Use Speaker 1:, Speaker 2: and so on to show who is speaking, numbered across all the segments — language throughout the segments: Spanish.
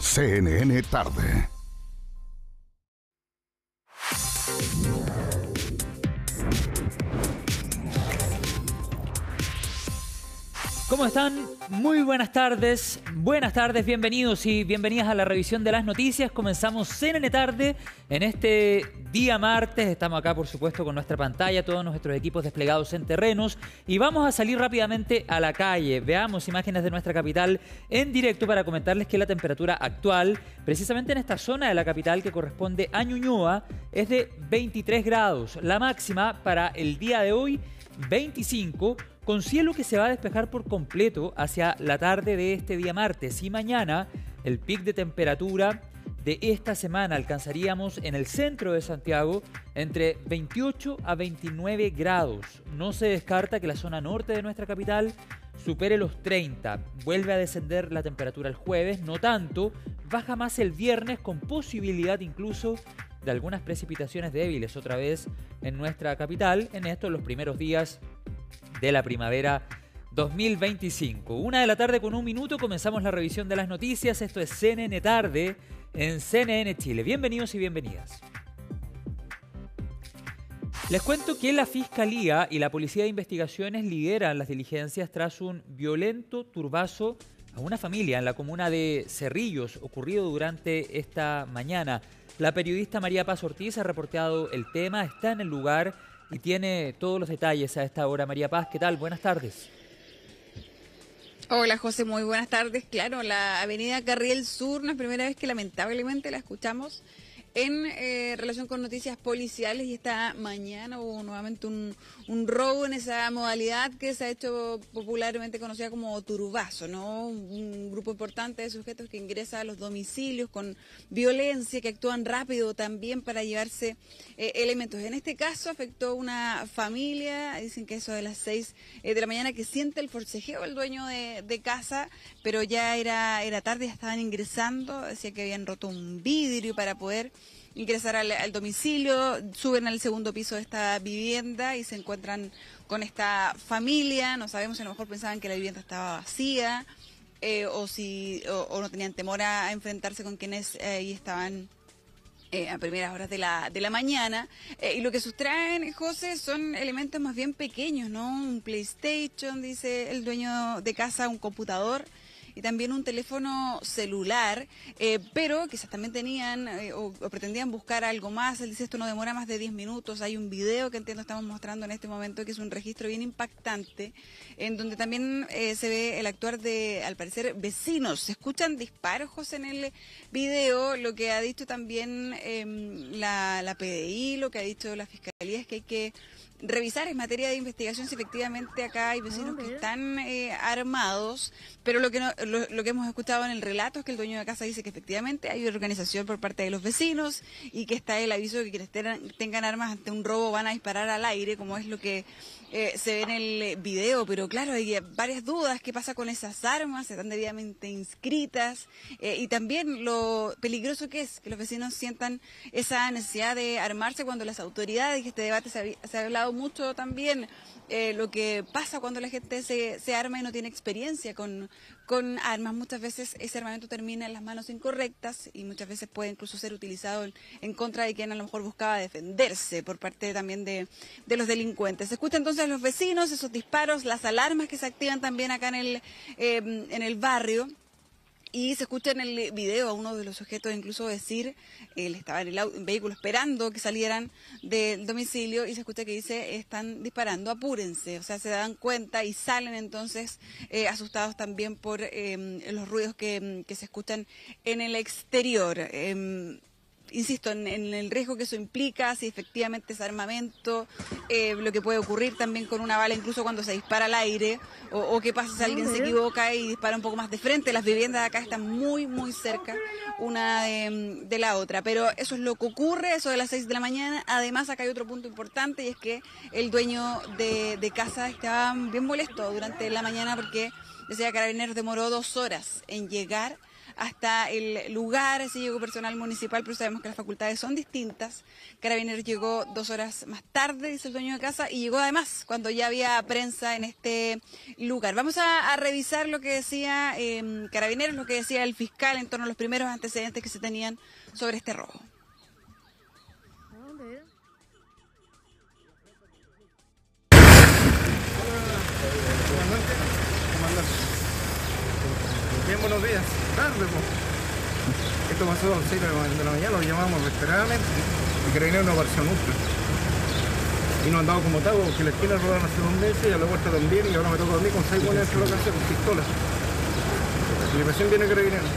Speaker 1: CNN Tarde.
Speaker 2: ¿Cómo están? Muy buenas tardes, bienvenidos y bienvenidas a la revisión de las noticias. Comenzamos CNN Tarde en este día martes. Estamos acá, por supuesto, con nuestra pantalla, todos nuestros equipos desplegados en terrenos y vamos a salir rápidamente a la calle. Veamos imágenes de nuestra capital en directo para comentarles que la temperatura actual, precisamente en esta zona de la capital que corresponde a Ñuñoa, es de 23 grados. La máxima para el día de hoy, 25, con cielo que se va a despejar por completo hacia la tarde de este día martes. Y mañana el pic de temperatura de esta semana alcanzaríamos en el centro de Santiago entre 28 a 29 grados. No se descarta que la zona norte de nuestra capital supere los 30. Vuelve a descender la temperatura el jueves, no tanto. Baja más el viernes con posibilidad incluso de algunas precipitaciones débiles otra vez en nuestra capital en estos los primeros días de la primavera 2025. 1:00 p.m, comenzamos la revisión de las noticias. Esto es CNN Tarde en CNN Chile. Bienvenidos y bienvenidas. Les cuento que la Fiscalía y la Policía de Investigaciones lideran las diligencias tras un violento turbazo a una familia en la comuna de Cerrillos, ocurrido durante esta mañana. La periodista María Paz Ortiz ha reportado el tema, está en el lugar y tiene todos los detalles a esta hora. María Paz, ¿qué tal? Buenas tardes.
Speaker 3: Hola José, muy buenas tardes. Claro, la avenida Carriel Sur no es primera vez que lamentablemente la escuchamos en relación con noticias policiales, y esta mañana hubo nuevamente un robo en esa modalidad que se ha hecho popularmente conocida como turbazo, ¿no? Un grupo importante de sujetos que ingresa a los domicilios con violencia, que actúan rápido también para llevarse elementos. En este caso afectó una familia, dicen que eso de las 6 de la mañana, que siente el forcejeo el dueño de casa, pero ya era tarde, ya estaban ingresando, decía que habían roto un vidrio para poder ingresar al domicilio, suben al segundo piso de esta vivienda y se encuentran con esta familia. No sabemos si a lo mejor pensaban que la vivienda estaba vacía o no tenían temor a enfrentarse con quienes ahí estaban a primeras horas de la mañana. Y lo que sustraen, José, son elementos más bien pequeños, ¿no? Un PlayStation, dice el dueño de casa, un computador y también un teléfono celular, pero quizás también tenían o pretendían buscar algo más. Él dice, esto no demora más de 10 minutos. Hay un video que entiendo estamos mostrando en este momento, que es un registro bien impactante, en donde también se ve el actuar de, al parecer, vecinos. Se escuchan disparos, José, en el video. Lo que ha dicho también la PDI, lo que ha dicho la Fiscalía, es que hay que revisar en materia de investigación si efectivamente acá hay vecinos que están armados, pero lo que hemos escuchado en el relato es que el dueño de casa dice que efectivamente hay organización por parte de los vecinos y que está el aviso de que quienes tengan armas ante un robo van a disparar al aire, como es lo que se ve en el video. Pero claro, hay varias dudas. ¿Qué pasa con esas armas? ¿Están debidamente inscritas? Y también lo peligroso que es que los vecinos sientan esa necesidad de armarse cuando las autoridades, y este debate se ha hablado mucho también, lo que pasa cuando la gente se arma y no tiene experiencia con armas. Muchas veces ese armamento termina en las manos incorrectas y muchas veces puede incluso ser utilizado en contra de quien a lo mejor buscaba defenderse por parte también de los delincuentes. Se escucha entonces los vecinos, esos disparos, las alarmas que se activan también acá en el barrio. Y se escucha en el video a uno de los sujetos incluso decir, él estaba en el vehículo esperando que salieran del domicilio, y se escucha que dice, están disparando, apúrense. O sea, se dan cuenta y salen entonces asustados también por los ruidos que se escuchan en el exterior. Insisto, en el riesgo que eso implica, si efectivamente es armamento, lo que puede ocurrir también con una bala, incluso cuando se dispara al aire, o qué pasa si alguien se equivoca y dispara un poco más de frente. Las viviendas de acá están muy, muy cerca una de la otra, pero eso es lo que ocurre, eso de las 6 de la mañana. Además, acá hay otro punto importante, y es que el dueño de casa estaba bien molesto durante la mañana porque decía que Carabineros demoró 2 horas en llegar hasta el lugar, sí llegó personal municipal, pero sabemos que las facultades son distintas. Carabineros llegó 2 horas más tarde, dice el dueño de casa, y llegó además cuando ya había prensa en este lugar. Vamos a revisar lo que decía Carabineros, lo que decía el fiscal en torno a los primeros antecedentes que se tenían sobre este robo.
Speaker 4: Bien, buenos días. Tarde, pues. Esto pasó a las 6 de la mañana, lo llamamos reiteradamente y Carabineros no apareció nunca. Y nos han dado como tago, que la esquina robaron hace 2 meses y a la vuelta también, y ahora me toca a mí con 6 buenas dentro de la casa con pistolas. Y recién viene Carabineros.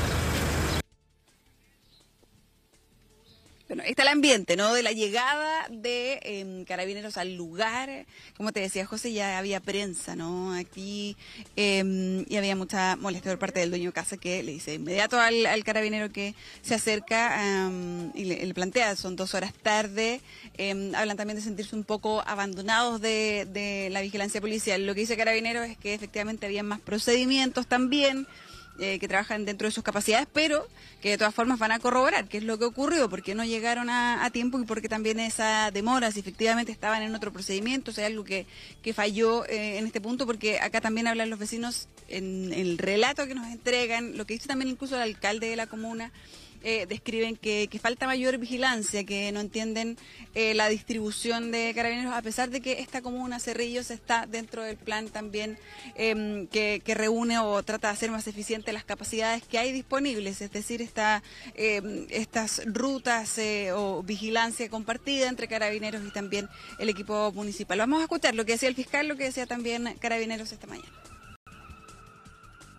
Speaker 3: Bueno, está el ambiente, ¿no? De la llegada de Carabineros al lugar. Como te decía José, ya había prensa, ¿no? Aquí y había mucha molestia por parte del dueño de casa que le dice de inmediato al carabinero que se acerca y le plantea, son 2 horas tarde. Hablan también de sentirse un poco abandonados de la vigilancia policial. Lo que dice Carabineros es que efectivamente había más procedimientos también, que trabajan dentro de sus capacidades, pero que de todas formas van a corroborar qué es lo que ocurrió, porque no llegaron a tiempo y porque también esa demora, si efectivamente estaban en otro procedimiento, o sea, algo que falló en este punto, porque acá también hablan los vecinos en el relato que nos entregan, lo que dice también incluso el alcalde de la comuna. Describen que falta mayor vigilancia, que no entienden la distribución de Carabineros, a pesar de que esta comuna, Cerrillos, está dentro del plan también que reúne o trata de hacer más eficientes las capacidades que hay disponibles, es decir, estas rutas o vigilancia compartida entre Carabineros y también el equipo municipal. Vamos a escuchar lo que decía el fiscal, lo que decía también Carabineros esta mañana.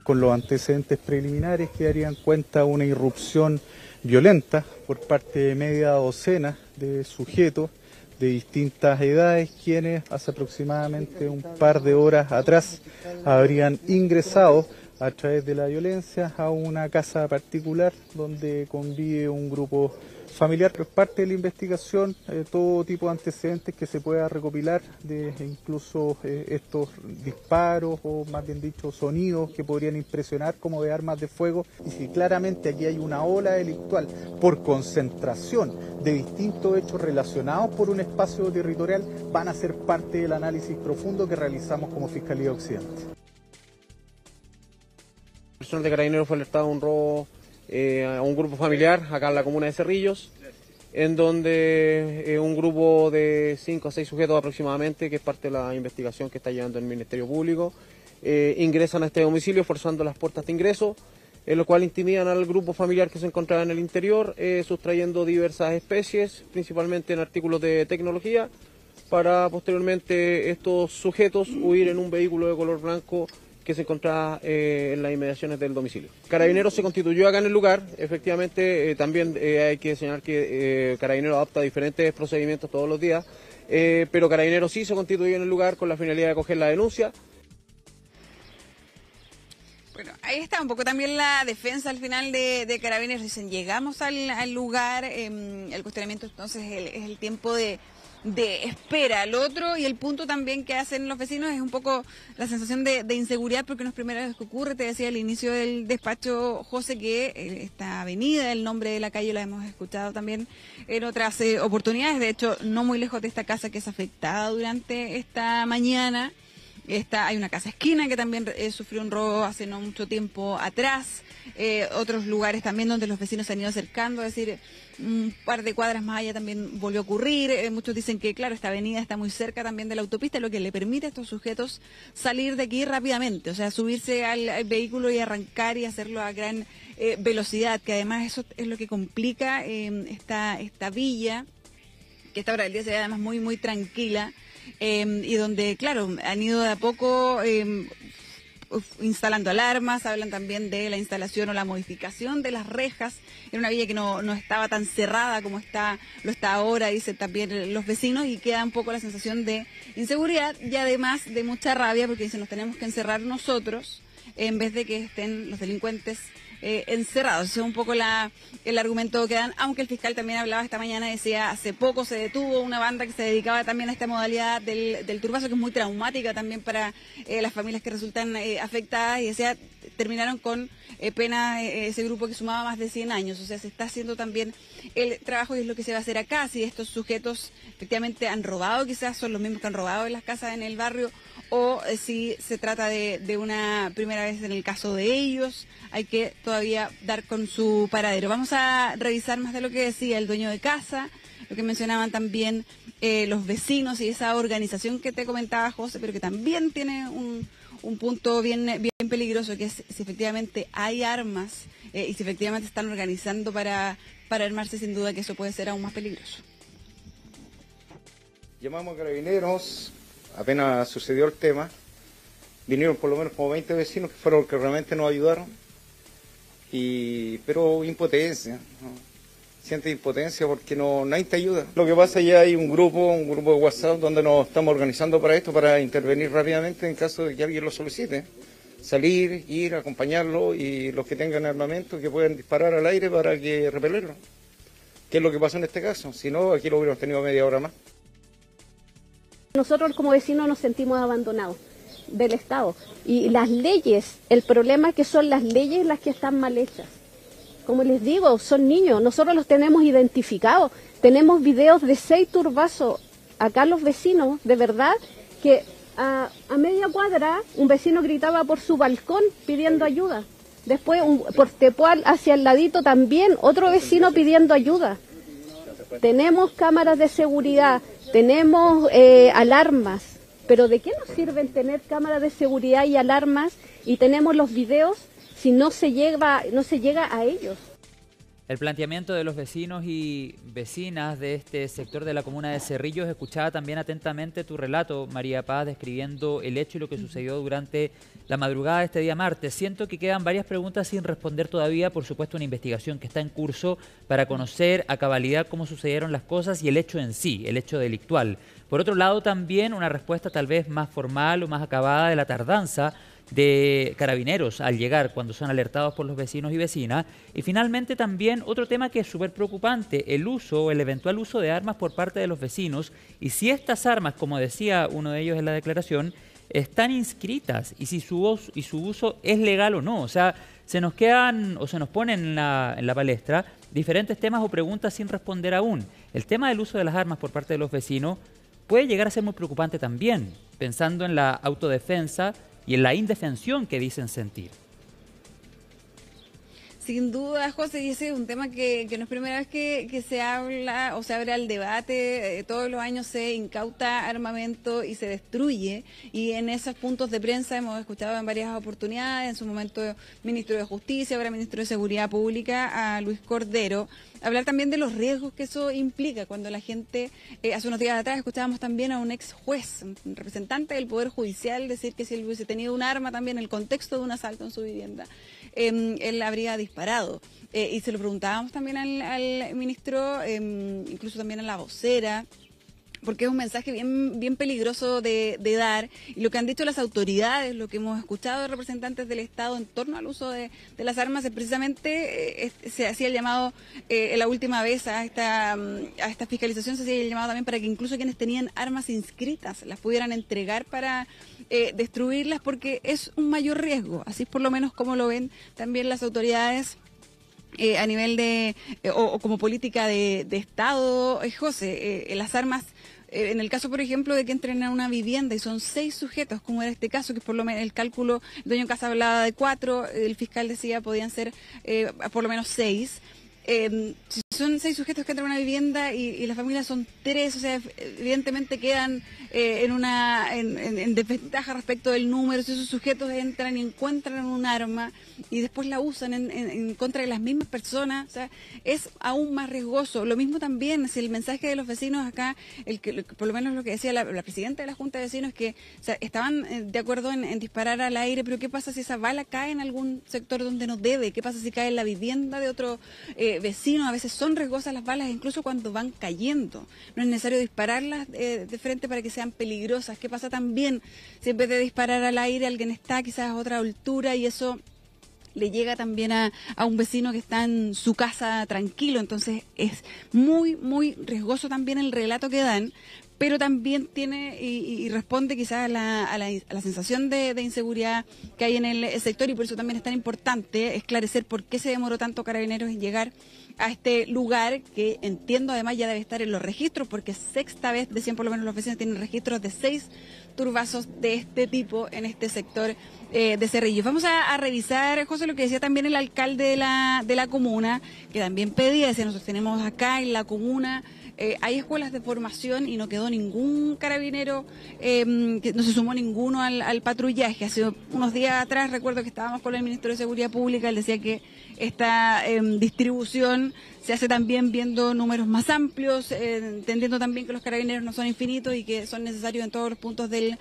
Speaker 5: Con los antecedentes preliminares que darían cuenta una irrupción violenta por parte de media docena de sujetos de distintas edades, quienes hace aproximadamente un par de horas atrás habrían ingresado a través de la violencia a una casa particular donde convive un grupo familiar. Es parte de la investigación, todo tipo de antecedentes que se pueda recopilar, de incluso estos disparos o más bien dicho sonidos que podrían impresionar como de armas de fuego, y si claramente aquí hay una ola delictual por concentración de distintos hechos relacionados por un espacio territorial, van a ser parte del análisis profundo que realizamos como Fiscalía Occidente.
Speaker 6: El personal de Carabineros fue alertado de un robo a un grupo familiar acá en la comuna de Cerrillos, en donde un grupo de 5 a 6 sujetos aproximadamente, que es parte de la investigación que está llevando el Ministerio Público, ingresan a este domicilio forzando las puertas de ingreso, en lo cual intimidan al grupo familiar que se encontraba en el interior, sustrayendo diversas especies, principalmente en artículos de tecnología, para posteriormente estos sujetos huir en un vehículo de color blanco que se encontraba en las inmediaciones del domicilio. Carabineros se constituyó acá en el lugar, efectivamente también hay que señalar que Carabineros adopta diferentes procedimientos todos los días, pero Carabineros sí se constituyó en el lugar con la finalidad de acoger la denuncia.
Speaker 3: Bueno, ahí está un poco también la defensa al final de Carabineros. Dicen, llegamos al lugar, el cuestionamiento entonces es el tiempo de espera al otro, y el punto también que hacen los vecinos es un poco la sensación de inseguridad, porque no es primera vez que ocurre. Te decía al inicio del despacho, José, que esta avenida, el nombre de la calle la hemos escuchado también en otras oportunidades, de hecho no muy lejos de esta casa que es afectada durante esta mañana. Hay una casa esquina que también sufrió un robo hace no mucho tiempo atrás, otros lugares también donde los vecinos se han ido acercando, es decir, un par de cuadras más allá también volvió a ocurrir. Muchos dicen que, claro, esta avenida está muy cerca también de la autopista, lo que le permite a estos sujetos salir de aquí rápidamente, o sea, subirse al vehículo y arrancar y hacerlo a gran velocidad, que además eso es lo que complica esta villa, que esta hora del día se ve además muy, muy tranquila. Y donde, claro, han ido de a poco instalando alarmas. Hablan también de la instalación o la modificación de las rejas en una villa que no estaba tan cerrada como lo está ahora, dicen también los vecinos, y queda un poco la sensación de inseguridad y además de mucha rabia, porque dicen, nos tenemos que encerrar nosotros en vez de que estén los delincuentes encerrados. Ese es un poco el argumento que dan, aunque el fiscal también hablaba esta mañana, decía, hace poco se detuvo una banda que se dedicaba también a esta modalidad del turbazo, que es muy traumática también para las familias que resultan afectadas, y decía, terminaron con pena ese grupo que sumaba más de 100 años. O sea, se está haciendo también el trabajo y es lo que se va a hacer acá. Si estos sujetos efectivamente han robado, quizás son los mismos que han robado en las casas en el barrio, o si se trata de una primera vez en el caso de ellos, hay que todavía dar con su paradero. Vamos a revisar más de lo que decía el dueño de casa, lo que mencionaban también los vecinos y esa organización que te comentaba, José, pero que también tiene un punto bien peligroso, que es si efectivamente hay armas y si efectivamente están organizando para armarse, sin duda que eso puede ser aún más peligroso.
Speaker 4: Llamamos a carabineros, apenas sucedió el tema, vinieron por lo menos como 20 vecinos que fueron los que realmente nos ayudaron, pero impotencia, ¿no? Siente impotencia porque nadie te ayuda. Lo que pasa es que hay un grupo de WhatsApp donde nos estamos organizando para esto, para intervenir rápidamente en caso de que alguien lo solicite. Salir, ir, acompañarlo y los que tengan armamento que puedan disparar al aire para que repelerlo. ¿Qué es lo que pasó en este caso? Si no, aquí lo hubiéramos tenido media hora más.
Speaker 7: Nosotros como vecinos nos sentimos abandonados del Estado. Y las leyes, el problema es que son las leyes las que están mal hechas. Como les digo, son niños, nosotros los tenemos identificados, tenemos videos de 6 turbazos, acá los vecinos, de verdad, que a media cuadra un vecino gritaba por su balcón pidiendo ayuda, después por Tepual hacia el ladito también otro vecino pidiendo ayuda. Tenemos cámaras de seguridad, tenemos alarmas, pero ¿de qué nos sirven tener cámaras de seguridad y alarmas y tenemos los videos si no se llega a ellos?
Speaker 2: El planteamiento de los vecinos y vecinas de este sector de la comuna de Cerrillos. Escuchaba también atentamente tu relato, María Paz, describiendo el hecho y lo que sucedió durante la madrugada de este día martes. Siento que quedan varias preguntas sin responder todavía, por supuesto una investigación que está en curso para conocer a cabalidad cómo sucedieron las cosas y el hecho en sí, el hecho delictual. Por otro lado, también una respuesta tal vez más formal o más acabada de la tardanza de carabineros al llegar cuando son alertados por los vecinos y vecinas. Y finalmente también otro tema que es súper preocupante, el uso o el eventual uso de armas por parte de los vecinos y si estas armas, como decía uno de ellos en la declaración, están inscritas y si su uso es legal o no. O sea, se nos quedan o se nos ponen en la palestra diferentes temas o preguntas sin responder aún. El tema del uso de las armas por parte de los vecinos puede llegar a ser muy preocupante también, pensando en la autodefensa y en la indefensión que dicen sentir.
Speaker 3: Sin duda, José, y ese es un tema que no es primera vez que se habla o se abre al debate. Todos los años se incauta armamento y se destruye. Y en esos puntos de prensa hemos escuchado en varias oportunidades, en su momento ministro de Justicia, ahora ministro de Seguridad Pública, a Luis Cordero, hablar también de los riesgos que eso implica. Cuando la gente, hace unos días atrás, escuchábamos también a un ex juez, un representante del Poder Judicial, decir que si él hubiese tenido un arma también en el contexto de un asalto en su vivienda, él habría disparado. Y se lo preguntábamos también al ministro, incluso también a la vocera, porque es un mensaje bien peligroso de dar. Y lo que han dicho las autoridades, lo que hemos escuchado de representantes del Estado en torno al uso de las armas, es precisamente, se hacía el llamado la última vez a esta fiscalización, se hacía el llamado también para que incluso quienes tenían armas inscritas las pudieran entregar para destruirlas, porque es un mayor riesgo. Así es por lo menos como lo ven también las autoridades a nivel de, o como política de Estado. José, las armas, en el caso, por ejemplo, de que entren a una vivienda y son 6 sujetos, como era este caso, que por lo menos el cálculo, el dueño de casa hablaba de 4, el fiscal decía podían ser por lo menos 6. Si son 6 sujetos que entran a una vivienda y las familias son 3, o sea, evidentemente quedan en desventaja respecto del número. Si esos sujetos entran y encuentran un arma y después la usan en contra de las mismas personas, o sea, es aún más riesgoso. Lo mismo también, si el mensaje de los vecinos acá, por lo menos lo que decía la presidenta de la Junta de Vecinos, que o sea, estaban de acuerdo en disparar al aire, pero ¿qué pasa si esa bala cae en algún sector donde no debe? ¿Qué pasa si cae en la vivienda de otro vecino? A veces son riesgosas las balas, incluso cuando van cayendo. No es necesario dispararlas de frente para que sean peligrosas. ¿Qué pasa también si en vez de disparar al aire alguien está quizás a otra altura y eso le llega también a un vecino que está en su casa tranquilo. Entonces es muy, muy riesgoso también el relato que dan, pero también tiene y responde quizás a la sensación de inseguridad que hay en el sector, y por eso también es tan importante esclarecer por qué se demoró tanto Carabineros en llegar a este lugar, que entiendo además ya debe estar en los registros, porque sexta vez, decían por lo menos los vecinos, tienen registros de 6 turbazos de este tipo en este sector de Cerrillos. Vamos a revisar, José, lo que decía también el alcalde de la comuna, que también pedía, decía, nosotros tenemos acá en la comuna hay escuelas de formación y no quedó ningún carabinero, que no se sumó ninguno al patrullaje. Hace unos días atrás recuerdo que estábamos con el ministro de Seguridad Pública, él decía que esta distribución se hace también viendo números más amplios, entendiendo también que los carabineros no son infinitos y que son necesarios en todos los puntos del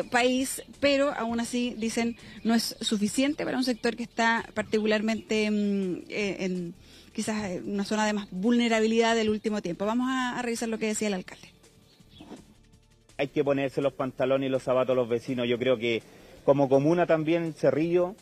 Speaker 3: país, pero aún así, dicen, no es suficiente para un sector que está particularmente en quizás una zona de más vulnerabilidad del último tiempo. Vamos a revisar lo que decía el alcalde.
Speaker 8: Hay que ponerse los pantalones y los zapatos a los vecinos. Yo creo que como comuna también, Cerrillo,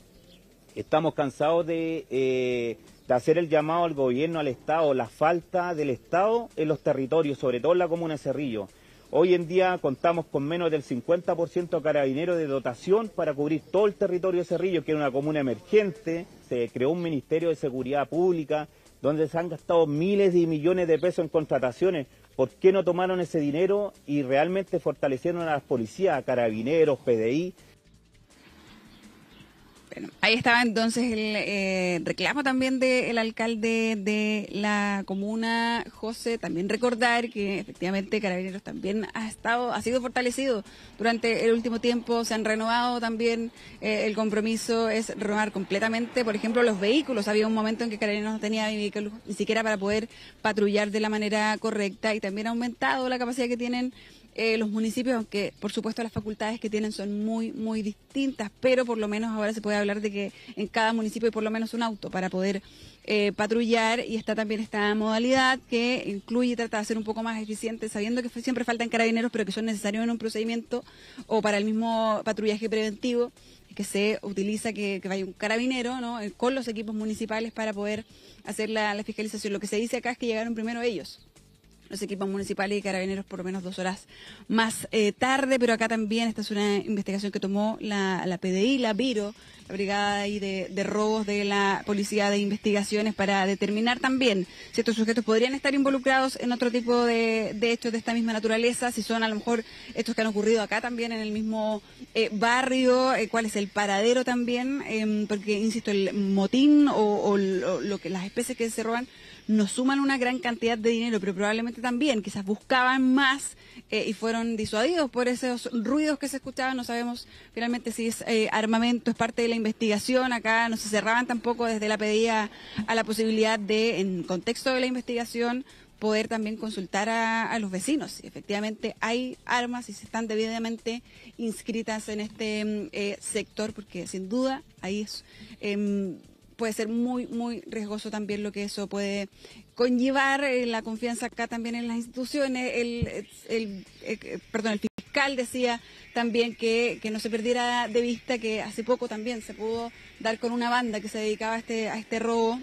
Speaker 8: estamos cansados de hacer el llamado al gobierno, al Estado, la falta del Estado en los territorios, sobre todo en la comuna de Cerrillo. Hoy en día contamos con menos del 50% de carabineros de dotación para cubrir todo el territorio de Cerrillo, que es una comuna emergente. Se creó un Ministerio de Seguridad Pública, donde se han gastado miles y millones de pesos en contrataciones. ¿Por qué no tomaron ese dinero y realmente fortalecieron a las policías, a carabineros, PDI?
Speaker 3: Bueno, ahí estaba entonces el reclamo también del alcalde de la comuna, José. También recordar que efectivamente Carabineros también ha sido fortalecido durante el último tiempo. Se han renovado también, el compromiso es renovar completamente, por ejemplo, los vehículos. Había un momento en que Carabineros no tenía vehículos ni siquiera para poder patrullar de la manera correcta, y también ha aumentado la capacidad que tienen los municipios, aunque por supuesto las facultades que tienen son muy, muy distintas, pero por lo menos ahora se puede hablar de que en cada municipio hay por lo menos un auto para poder patrullar, y está también esta modalidad que incluye y trata de ser un poco más eficiente, sabiendo que siempre faltan carabineros, pero que son necesarios en un procedimiento o para el mismo patrullaje preventivo, que se utiliza que vaya un carabinero, ¿no?, con los equipos municipales para poder hacer la fiscalización. Lo que se dice acá es que llegaron primero ellos, los equipos municipales y carabineros, por lo menos 2 horas más tarde, pero acá también esta es una investigación que tomó la PDI, la Viro, la brigada ahí de robos de la Policía de Investigaciones, para determinar también si estos sujetos podrían estar involucrados en otro tipo de hechos de esta misma naturaleza, si son a lo mejor estos que han ocurrido acá también en el mismo barrio, cuál es el paradero también, porque, insisto, el motín o lo que las especies que se roban nos suman una gran cantidad de dinero, pero probablemente también quizás buscaban más y fueron disuadidos por esos ruidos que se escuchaban. No sabemos finalmente si es armamento, es parte de la investigación. Acá no se cerraban tampoco desde la PDI a la posibilidad de, en contexto de la investigación, poder también consultar a los vecinos si efectivamente hay armas y si están debidamente inscritas en este sector, porque sin duda ahí es... puede ser muy, muy riesgoso también lo que eso puede conllevar. La confianza acá también en las instituciones. El fiscal decía también que no se perdiera de vista que hace poco también se pudo dar con una banda que se dedicaba a este robo,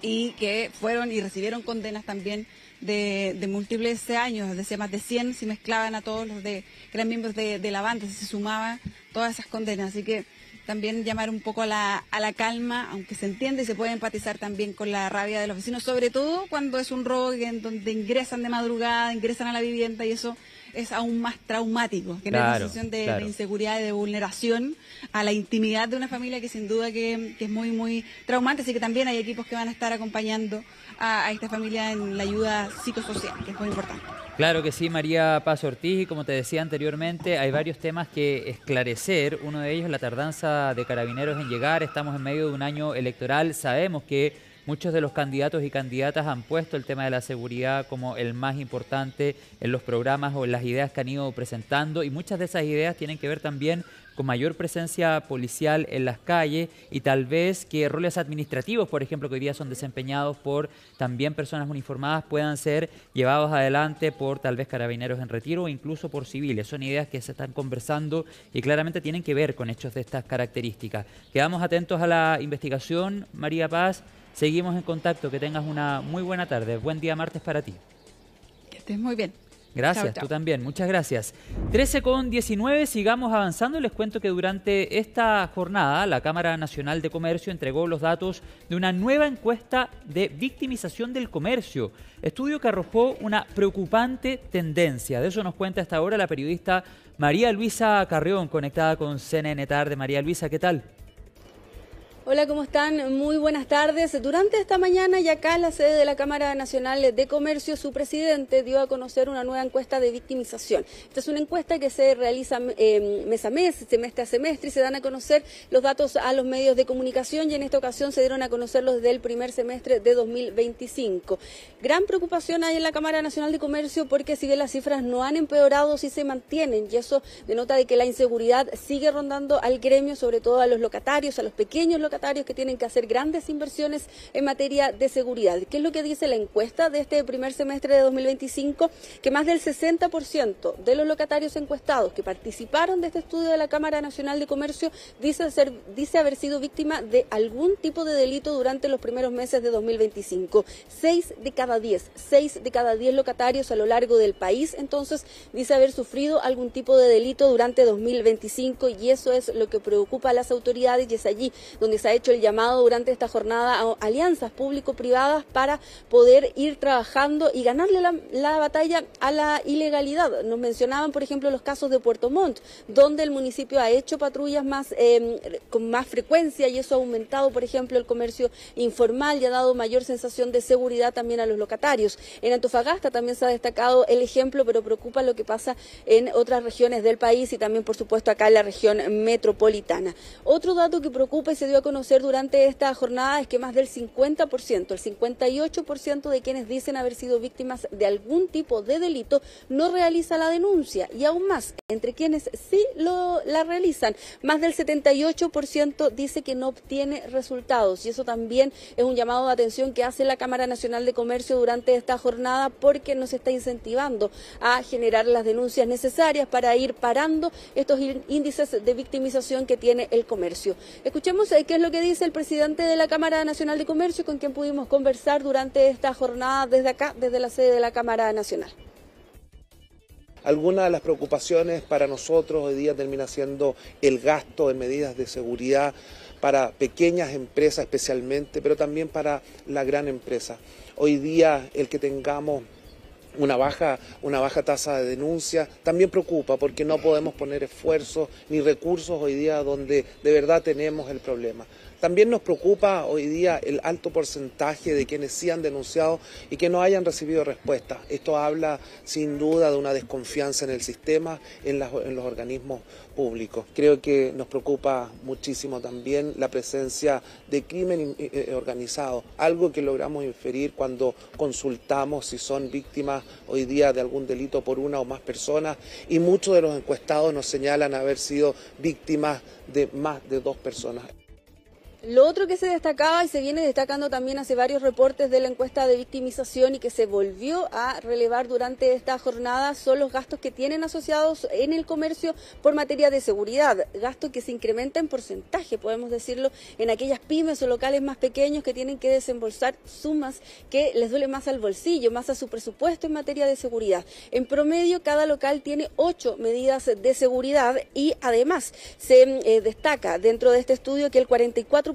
Speaker 3: y que fueron y recibieron condenas también de múltiples años, decía más de 100, si mezclaban a todos los que eran miembros de la banda, si se sumaban todas esas condenas. Así que también llamar un poco a la calma, aunque se entiende y se puede empatizar también con la rabia de los vecinos, sobre todo cuando es un robo en donde ingresan de madrugada, ingresan a la vivienda, y eso es aún más traumático, genera una sensación de inseguridad y de vulneración a la intimidad de una familia, que sin duda que es muy, muy traumante. Así que también hay equipos que van a estar acompañando a esta familia en la ayuda psicosocial, que es muy importante.
Speaker 2: Claro que sí, María Paz Ortiz, y como te decía anteriormente, hay varios temas que esclarecer. Uno de ellos es la tardanza de Carabineros en llegar. Estamos en medio de un año electoral. Sabemos que muchos de los candidatos y candidatas han puesto el tema de la seguridad como el más importante en los programas o en las ideas que han ido presentando, y muchas de esas ideas tienen que ver también con mayor presencia policial en las calles y tal vez que roles administrativos, por ejemplo, que hoy día son desempeñados por también personas uniformadas, puedan ser llevados adelante por tal vez carabineros en retiro o incluso por civiles. Son ideas que se están conversando y claramente tienen que ver con hechos de estas características. Quedamos atentos a la investigación, María Paz. Seguimos en contacto. Que tengas una muy buena tarde. Buen día martes para ti.
Speaker 3: Que estés muy bien.
Speaker 2: Gracias,
Speaker 3: Chao, chao.
Speaker 2: Tú también, muchas gracias. 13:19, sigamos avanzando. Les cuento que durante esta jornada la Cámara Nacional de Comercio entregó los datos de una nueva encuesta de victimización del comercio, estudio que arrojó una preocupante tendencia. De eso nos cuenta hasta ahora la periodista María Luisa Carrión, conectada con CNN Tarde. María Luisa, ¿qué tal?
Speaker 9: Hola, ¿cómo están? Muy buenas tardes. Durante esta mañana y acá en la sede de la Cámara Nacional de Comercio, su presidente dio a conocer una nueva encuesta de victimización. Esta es una encuesta que se realiza mes a mes, semestre a semestre, y se dan a conocer los datos a los medios de comunicación, y en esta ocasión se dieron a conocerlos desde el primer semestre de 2025. Gran preocupación hay en la Cámara Nacional de Comercio porque si bien las cifras no han empeorado, sí se mantienen, y eso denota de que la inseguridad sigue rondando al gremio, sobre todo a los locatarios, a los pequeños locatarios que tienen que hacer grandes inversiones en materia de seguridad. ¿Qué es lo que dice la encuesta de este primer semestre de 2025? Que más del 60% de los locatarios encuestados que participaron de este estudio de la Cámara Nacional de Comercio dice haber sido víctima de algún tipo de delito durante los primeros meses de 2025. 6 de cada 10 locatarios a lo largo del país, entonces, dice haber sufrido algún tipo de delito durante 2025, y eso es lo que preocupa a las autoridades, y es allí donde se ha hecho el llamado durante esta jornada a alianzas público-privadas para poder ir trabajando y ganarle la batalla a la ilegalidad. Nos mencionaban, por ejemplo, los casos de Puerto Montt, donde el municipio ha hecho patrullas con más frecuencia, y eso ha aumentado, por ejemplo, el comercio informal y ha dado mayor sensación de seguridad también a los locatarios. En Antofagasta también se ha destacado el ejemplo, pero preocupa lo que pasa en otras regiones del país y también, por supuesto, acá en la región metropolitana. Otro dato que preocupa y se dio a conocer durante esta jornada es que más del 50%, el 58% de quienes dicen haber sido víctimas de algún tipo de delito no realiza la denuncia, y aún más, entre quienes sí la realizan, más del 78% dice que no obtiene resultados, y eso también es un llamado de atención que hace la Cámara Nacional de Comercio durante esta jornada, porque nos está incentivando a generar las denuncias necesarias para ir parando estos índices de victimización que tiene el comercio. Escuchemos qué es lo que dice el presidente de la Cámara Nacional de Comercio, con quien pudimos conversar durante esta jornada desde acá, desde la sede de la Cámara Nacional.
Speaker 10: Algunas de las preocupaciones para nosotros hoy día termina siendo el gasto en medidas de seguridad para pequeñas empresas especialmente, pero también para la gran empresa. Hoy día el que tengamos una baja tasa de denuncia también preocupa, porque no podemos poner esfuerzos ni recursos hoy día donde de verdad tenemos el problema. También nos preocupa hoy día el alto porcentaje de quienes sí han denunciado y que no hayan recibido respuesta. Esto habla sin duda de una desconfianza en el sistema, en los organismos públicos. Creo que nos preocupa muchísimo también la presencia de crimen organizado, algo que logramos inferir cuando consultamos si son víctimas hoy día de algún delito por una o más personas, y muchos de los encuestados nos señalan haber sido víctimas de más de 2 personas.
Speaker 9: Lo otro que se destacaba y se viene destacando también hace varios reportes de la encuesta de victimización y que se volvió a relevar durante esta jornada son los gastos que tienen asociados en el comercio por materia de seguridad, gastos que se incrementan en porcentaje, podemos decirlo, en aquellas pymes o locales más pequeños que tienen que desembolsar sumas que les duele más al bolsillo, más a su presupuesto en materia de seguridad. En promedio, cada local tiene 8 medidas de seguridad, y además se destaca dentro de este estudio que el 44%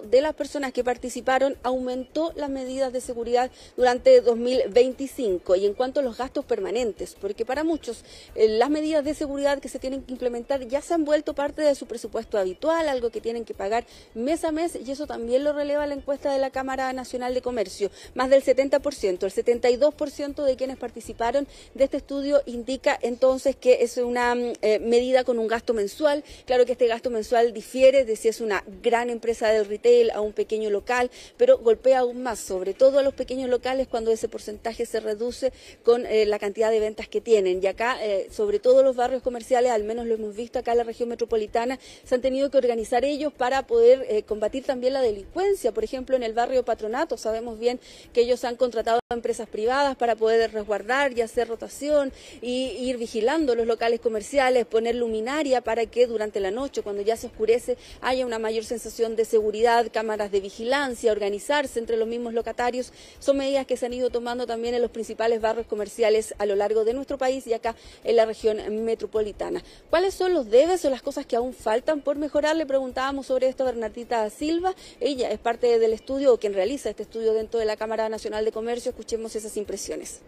Speaker 9: de las personas que participaron aumentó las medidas de seguridad durante 2025. Y en cuanto a los gastos permanentes, porque para muchos las medidas de seguridad que se tienen que implementar ya se han vuelto parte de su presupuesto habitual, algo que tienen que pagar mes a mes, y eso también lo releva la encuesta de la Cámara Nacional de Comercio. Más del 70%, el 72% de quienes participaron de este estudio indica entonces que es una medida con un gasto mensual. Claro que este gasto mensual difiere de si es una gran empresa empresa del retail, a un pequeño local, pero golpea aún más, sobre todo a los pequeños locales, cuando ese porcentaje se reduce con la cantidad de ventas que tienen. Y acá, sobre todo los barrios comerciales, al menos lo hemos visto acá en la región metropolitana, se han tenido que organizar ellos para poder combatir también la delincuencia. Por ejemplo, en el barrio Patronato sabemos bien que ellos han contratado a empresas privadas para poder resguardar y hacer rotación y ir vigilando los locales comerciales, poner luminaria para que durante la noche, cuando ya se oscurece, haya una mayor sensación de seguridad, cámaras de vigilancia, organizarse entre los mismos locatarios. Son medidas que se han ido tomando también en los principales barrios comerciales a lo largo de nuestro país y acá en la región metropolitana. ¿Cuáles son los debes o las cosas que aún faltan por mejorar? Le preguntábamos sobre esto a Bernardita Silva. Ella es parte del estudio, o quien realiza este estudio dentro de la Cámara Nacional de Comercio. Escuchemos esas impresiones.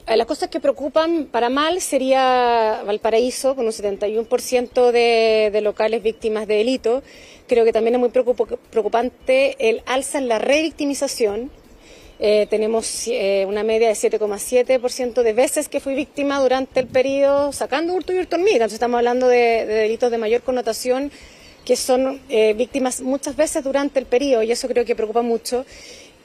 Speaker 11: Las cosas que preocupan para mal sería Valparaíso, con un 71% de locales víctimas de delito. Creo que también es muy preocupante el alza en la revictimización. Tenemos una media de 7,7% de veces que fui víctima durante el periodo, sacando hurto y hurto hormiga. Entonces estamos hablando de delitos de mayor connotación que son víctimas muchas veces durante el periodo, y eso creo que preocupa mucho.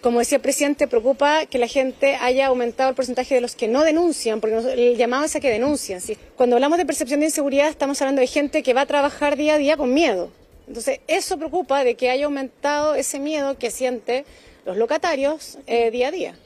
Speaker 11: Como decía el presidente, preocupa que la gente haya aumentado el porcentaje de los que no denuncian, porque el llamado es a que denuncien, ¿sí? Cuando hablamos de percepción de inseguridad, estamos hablando de gente que va a trabajar día a día con miedo. Entonces, eso preocupa, de que haya aumentado ese miedo que sienten los locatarios día a día.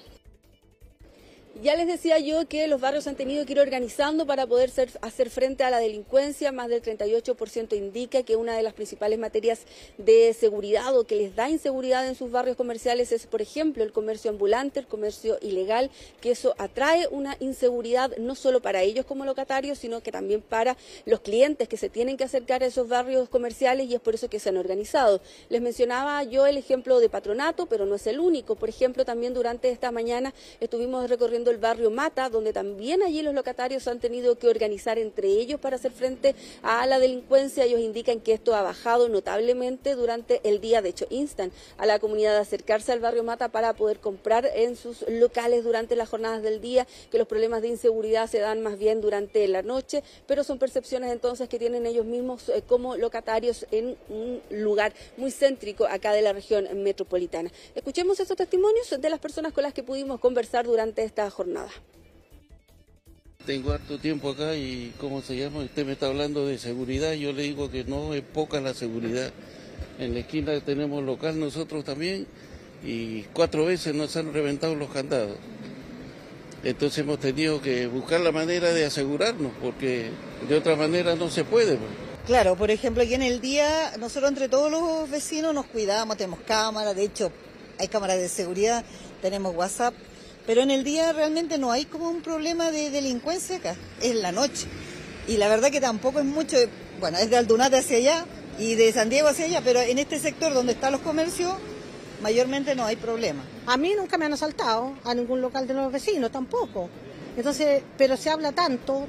Speaker 9: Ya les decía yo que los barrios han tenido que ir organizando para poder hacer frente a la delincuencia. Más del 38% indica que una de las principales materias de seguridad o que les da inseguridad en sus barrios comerciales es, por ejemplo, el comercio ambulante, el comercio ilegal, que eso atrae una inseguridad no solo para ellos como locatarios, sino que también para los clientes que se tienen que acercar a esos barrios comerciales, y es por eso que se han organizado. Les mencionaba yo el ejemplo de Patronato, pero no es el único. Por ejemplo, también durante esta mañana estuvimos recorriendo el barrio Mata, donde también allí los locatarios han tenido que organizar entre ellos para hacer frente a la delincuencia. Ellos indican que esto ha bajado notablemente durante el día. De hecho, instan a la comunidad a acercarse al barrio Mata para poder comprar en sus locales durante las jornadas del día, que los problemas de inseguridad se dan más bien durante la noche, pero son percepciones entonces que tienen ellos mismos como locatarios en un lugar muy céntrico acá de la región metropolitana. Escuchemos estos testimonios de las personas con las que pudimos conversar durante esta jornada.
Speaker 12: Tengo harto tiempo acá y, ¿cómo se llama? Usted me está hablando de seguridad, yo le digo que no, es poca la seguridad. En la esquina tenemos local nosotros también y 4 veces nos han reventado los candados. Entonces hemos tenido que buscar la manera de asegurarnos, porque de otra manera no se puede.
Speaker 13: Claro, por ejemplo, aquí en el día, nosotros entre todos los vecinos nos cuidamos, tenemos cámaras, de hecho hay cámaras de seguridad, tenemos WhatsApp, pero en el día realmente no hay como un problema de delincuencia acá, es la noche. Y la verdad que tampoco es mucho, bueno, es de Aldunate hacia allá y de San Diego hacia allá, pero en este sector donde están los comercios, mayormente no hay problema.
Speaker 14: A mí nunca me han asaltado, a ningún local de los vecinos tampoco. Entonces, pero se habla tanto,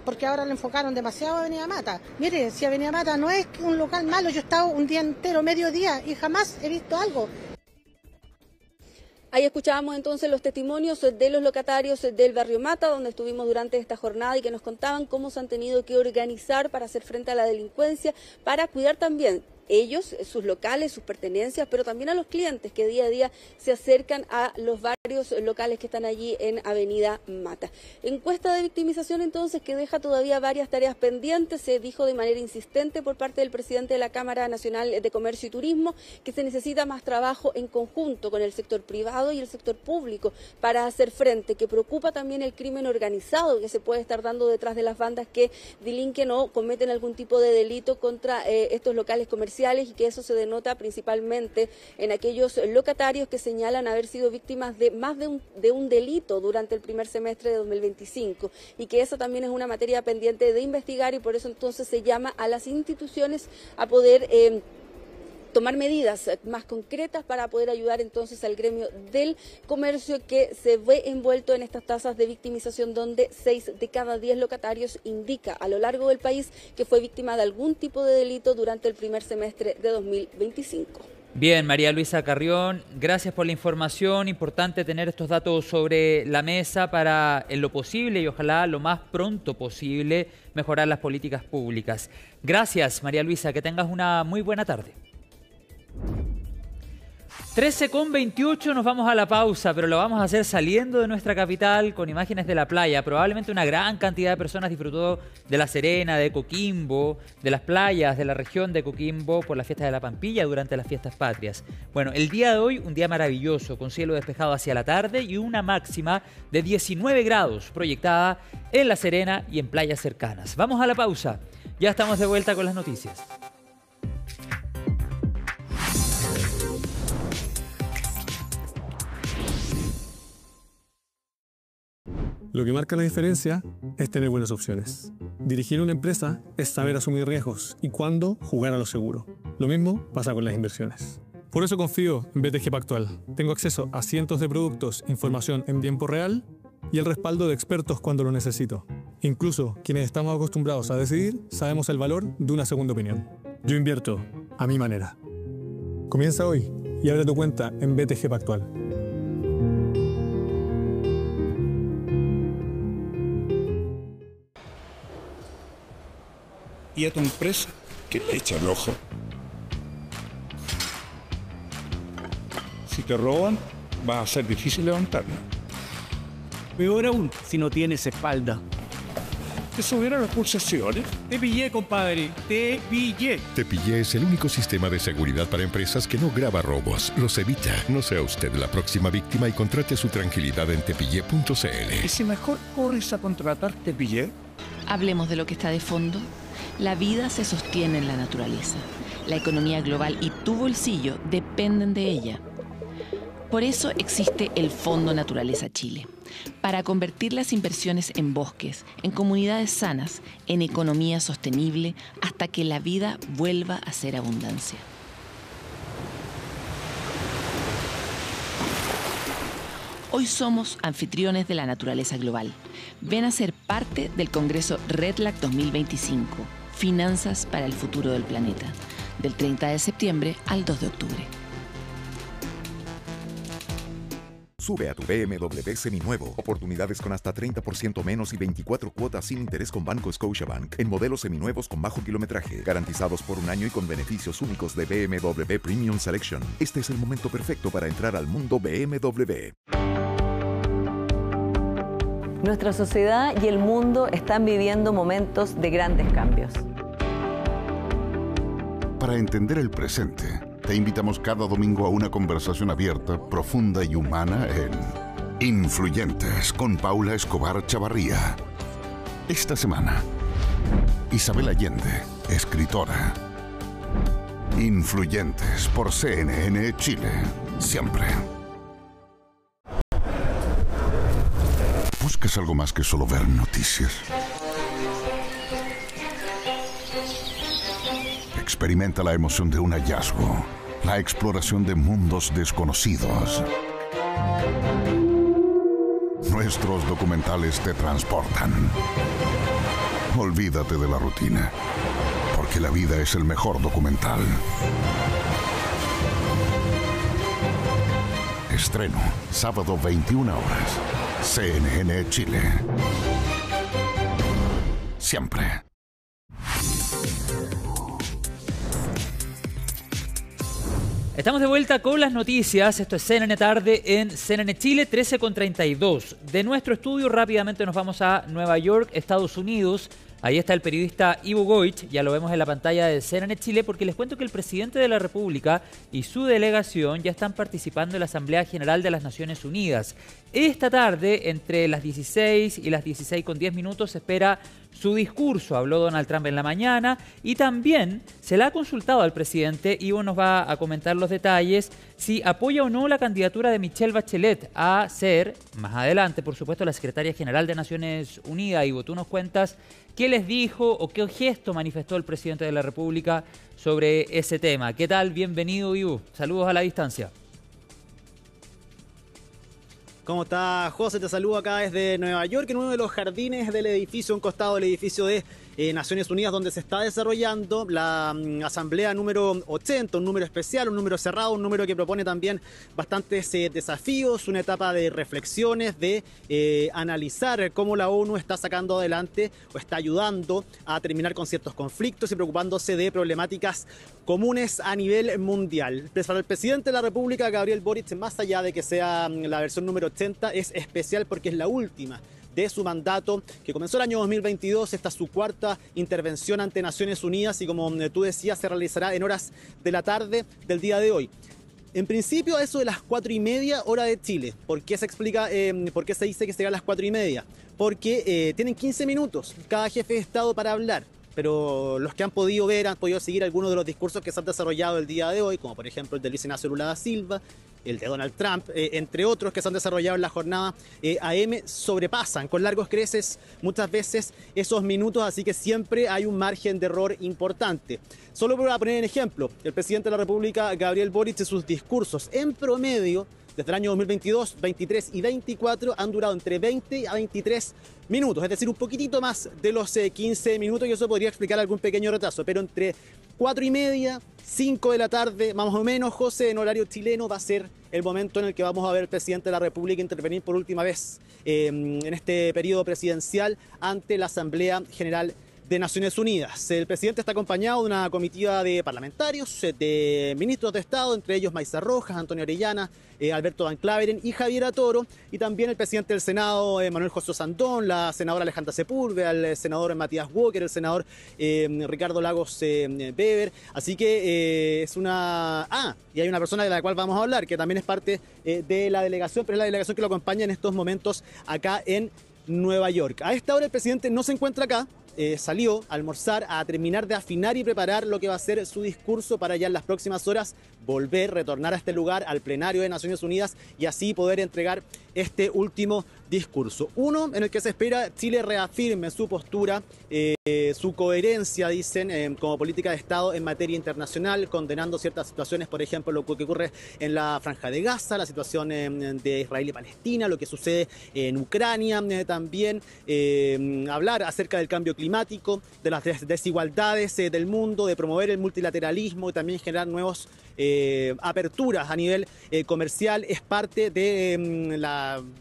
Speaker 14: porque ahora le enfocaron demasiado a Avenida Mata. Mire, si Avenida Mata no es un local malo, yo he estado un día entero, mediodía, y jamás he visto algo.
Speaker 9: Ahí escuchábamos entonces los testimonios de los locatarios del barrio Mata, donde estuvimos durante esta jornada y que nos contaban cómo se han tenido que organizar para hacer frente a la delincuencia, para cuidar también ellos, sus locales, sus pertenencias, pero también a los clientes que día a día se acercan a los varios locales que están allí en Avenida Mata. Encuesta de victimización entonces que deja todavía varias tareas pendientes. Se dijo de manera insistente por parte del presidente de la Cámara Nacional de Comercio y Turismo que se necesita más trabajo en conjunto con el sector privado y el sector público para hacer frente, que preocupa también el crimen organizado que se puede estar dando detrás de las bandas que delinquen o cometen algún tipo de delito contra estos locales comerciales, y que eso se denota principalmente en aquellos locatarios que señalan haber sido víctimas de más de un delito durante el primer semestre de 2025, y que eso también es una materia pendiente de investigar, y por eso entonces se llama a las instituciones a poder tomar medidas más concretas para poder ayudar entonces al gremio del comercio, que se ve envuelto en estas tasas de victimización, donde 6 de cada 10 locatarios indica a lo largo del país que fue víctima de algún tipo de delito durante el primer semestre de 2025.
Speaker 2: Bien, María Luisa Carrión, gracias por la información. Importante tener estos datos sobre la mesa para, en lo posible y ojalá lo más pronto posible, mejorar las políticas públicas. Gracias, María Luisa, que tengas una muy buena tarde. 13:28, nos vamos a la pausa, pero lo vamos a hacer saliendo de nuestra capital con imágenes de la playa. Probablemente una gran cantidad de personas disfrutó de La Serena, de Coquimbo, de las playas de la región de Coquimbo por la fiesta de la Pampilla durante las fiestas patrias. Bueno, el día de hoy, un día maravilloso, con cielo despejado hacia la tarde y una máxima de 19 grados proyectada en La Serena y en playas cercanas. Vamos a la pausa, ya estamos de vuelta con las noticias.
Speaker 15: Lo que marca la diferencia es tener buenas opciones. Dirigir una empresa es saber asumir riesgos y cuándo jugar a lo seguro. Lo mismo pasa con las inversiones. Por eso confío en BTG Pactual. Tengo acceso a cientos de productos, información en tiempo real y el respaldo de expertos cuando lo necesito. Incluso quienes estamos acostumbrados a decidir, sabemos el valor de una segunda opinión. Yo invierto a mi manera. Comienza hoy y abre tu cuenta en BTG Pactual.
Speaker 16: Y a tu empresa que le echa el ojo. Si te roban, va a ser difícil levantarlo.
Speaker 17: Peor aún, si no tienes espalda.
Speaker 16: ¿Te subieron las pulsaciones?
Speaker 17: Te pillé, compadre. Te pillé.
Speaker 18: Te pillé es el único sistema de seguridad para empresas que no graba robos, los evita. No sea usted la próxima víctima y contrate su tranquilidad en tepillé.cl.
Speaker 16: ¿Y si mejor corres a contratar Tepillé?
Speaker 19: Hablemos de lo que está de fondo. La vida se sostiene en la naturaleza. La economía global y tu bolsillo dependen de ella. Por eso existe el Fondo Naturaleza Chile, para convertir las inversiones en bosques, en comunidades sanas, en economía sostenible, hasta que la vida vuelva a ser abundancia. Hoy somos anfitriones de la naturaleza global. Ven a ser parte del Congreso REDLAC 2025, Finanzas para el Futuro del Planeta, del 30 de septiembre al 2 de octubre.
Speaker 20: Sube a tu BMW seminuevo. Oportunidades con hasta 30% menos y 24 cuotas sin interés con Banco Scotiabank. En modelos seminuevos con bajo kilometraje. Garantizados por un año y con beneficios únicos de BMW Premium Selection. Este es el momento perfecto para entrar al mundo BMW.
Speaker 21: Nuestra sociedad y el mundo están viviendo momentos de grandes cambios.
Speaker 1: Para entender el presente, te invitamos cada domingo a una conversación abierta, profunda y humana en Influyentes con Paula Escobar Chavarría. Esta semana, Isabel Allende, escritora. Influyentes por CNN Chile. Siempre. ¿Buscas algo más que solo ver noticias? Experimenta la emoción de un hallazgo, la exploración de mundos desconocidos. Nuestros documentales te transportan. Olvídate de la rutina, porque la vida es el mejor documental. Estreno, sábado 21 horas. CNN Chile. Siempre.
Speaker 2: Estamos de vuelta con las noticias. Esto es CNN Tarde en CNN Chile, 13:32. De nuestro estudio rápidamente nos vamos a Nueva York, Estados Unidos. Ahí está el periodista Ivo Goich, ya lo vemos en la pantalla de CNN Chile, porque les cuento que el presidente de la República y su delegación ya están participando en la Asamblea General de las Naciones Unidas. Esta tarde, entre las 16 y las 16:10 se espera su discurso. Habló Donald Trump en la mañana y también se le ha consultado al presidente. Ivo nos va a comentar los detalles, si apoya o no la candidatura de Michelle Bachelet a ser, más adelante, por supuesto, la secretaria general de Naciones Unidas. Ivo, tú nos cuentas qué les dijo o qué gesto manifestó el presidente de la República sobre ese tema. ¿Qué tal? Bienvenido, Ivo. Saludos a la distancia.
Speaker 22: ¿Cómo está, José? Te saludo acá desde Nueva York, en uno de los jardines del edificio, un costado del edificio de
Speaker 5: Naciones Unidas, donde se está desarrollando la asamblea número 80, un número especial, un número cerrado, un número que propone también bastantes desafíos, una etapa de reflexiones, de analizar cómo la ONU está sacando adelante o está ayudando a terminar con ciertos conflictos y preocupándose de problemáticas comunes a nivel mundial. Para el presidente de la República, Gabriel Boric, más allá de que sea la versión número 80, es especial porque es la última de su mandato, que comenzó el año 2022. Esta es su cuarta intervención ante Naciones Unidas y, como tú decías, se realizará en horas de la tarde del día de hoy. En principio, eso de las 4:30 hora de Chile. ¿Por qué se explica, por qué se dice que será a las 4:30? Porque tienen 15 minutos cada jefe de Estado para hablar. Pero los que han podido ver, han podido seguir algunos de los discursos que se han desarrollado el día de hoy, como por ejemplo el de Luis Ignacio Lula da Silva, el de Donald Trump, entre otros que se han desarrollado en la jornada AM, sobrepasan con largos creces muchas veces esos minutos, así que siempre hay un margen de error importante. Solo para poner en ejemplo, el presidente de la República, Gabriel Boric, sus discursos en promedio desde el año 2022, 23 y 24 han durado entre 20 a 23 minutos, es decir, un poquitito más de los 15 minutos, y eso podría explicar algún pequeño retraso, pero entre 4:30, 5 de la tarde, más o menos, José, en horario chileno, va a ser el momento en el que vamos a ver al presidente de la República intervenir por última vez en este periodo presidencial ante la Asamblea General de Naciones Unidas. El presidente está acompañado de una comitiva de parlamentarios, de ministros de Estado, entre ellos Maysa Rojas, Antonio Orellana, Alberto Van Claveren y Javier Toro, y también el presidente del Senado, Manuel José Sandón, la senadora Alejandra Sepúlveda, el senador Matías Walker, el senador Ricardo Lagos Weber. Así que es una... y hay una persona de la cual vamos a hablar, que también es parte de la delegación, pero es la delegación que lo acompaña en estos momentos acá en Nueva York. A esta hora el presidente no se encuentra acá. Salió a almorzar, a terminar de afinar y preparar lo que va a ser su discurso para ya en las próximas horas retornar a este lugar, al plenario de Naciones Unidas, y así poder entregar este último discurso. Uno en el que se espera Chile reafirme su postura, su coherencia, dicen, como política de Estado en materia internacional, condenando ciertas situaciones, por ejemplo, lo que ocurre en la Franja de Gaza, la situación de Israel y Palestina, lo que sucede en Ucrania, también hablar acerca del cambio climático, de las desigualdades del mundo, de promover el multilateralismo y también generar nuevos aperturas a nivel comercial. Es parte de,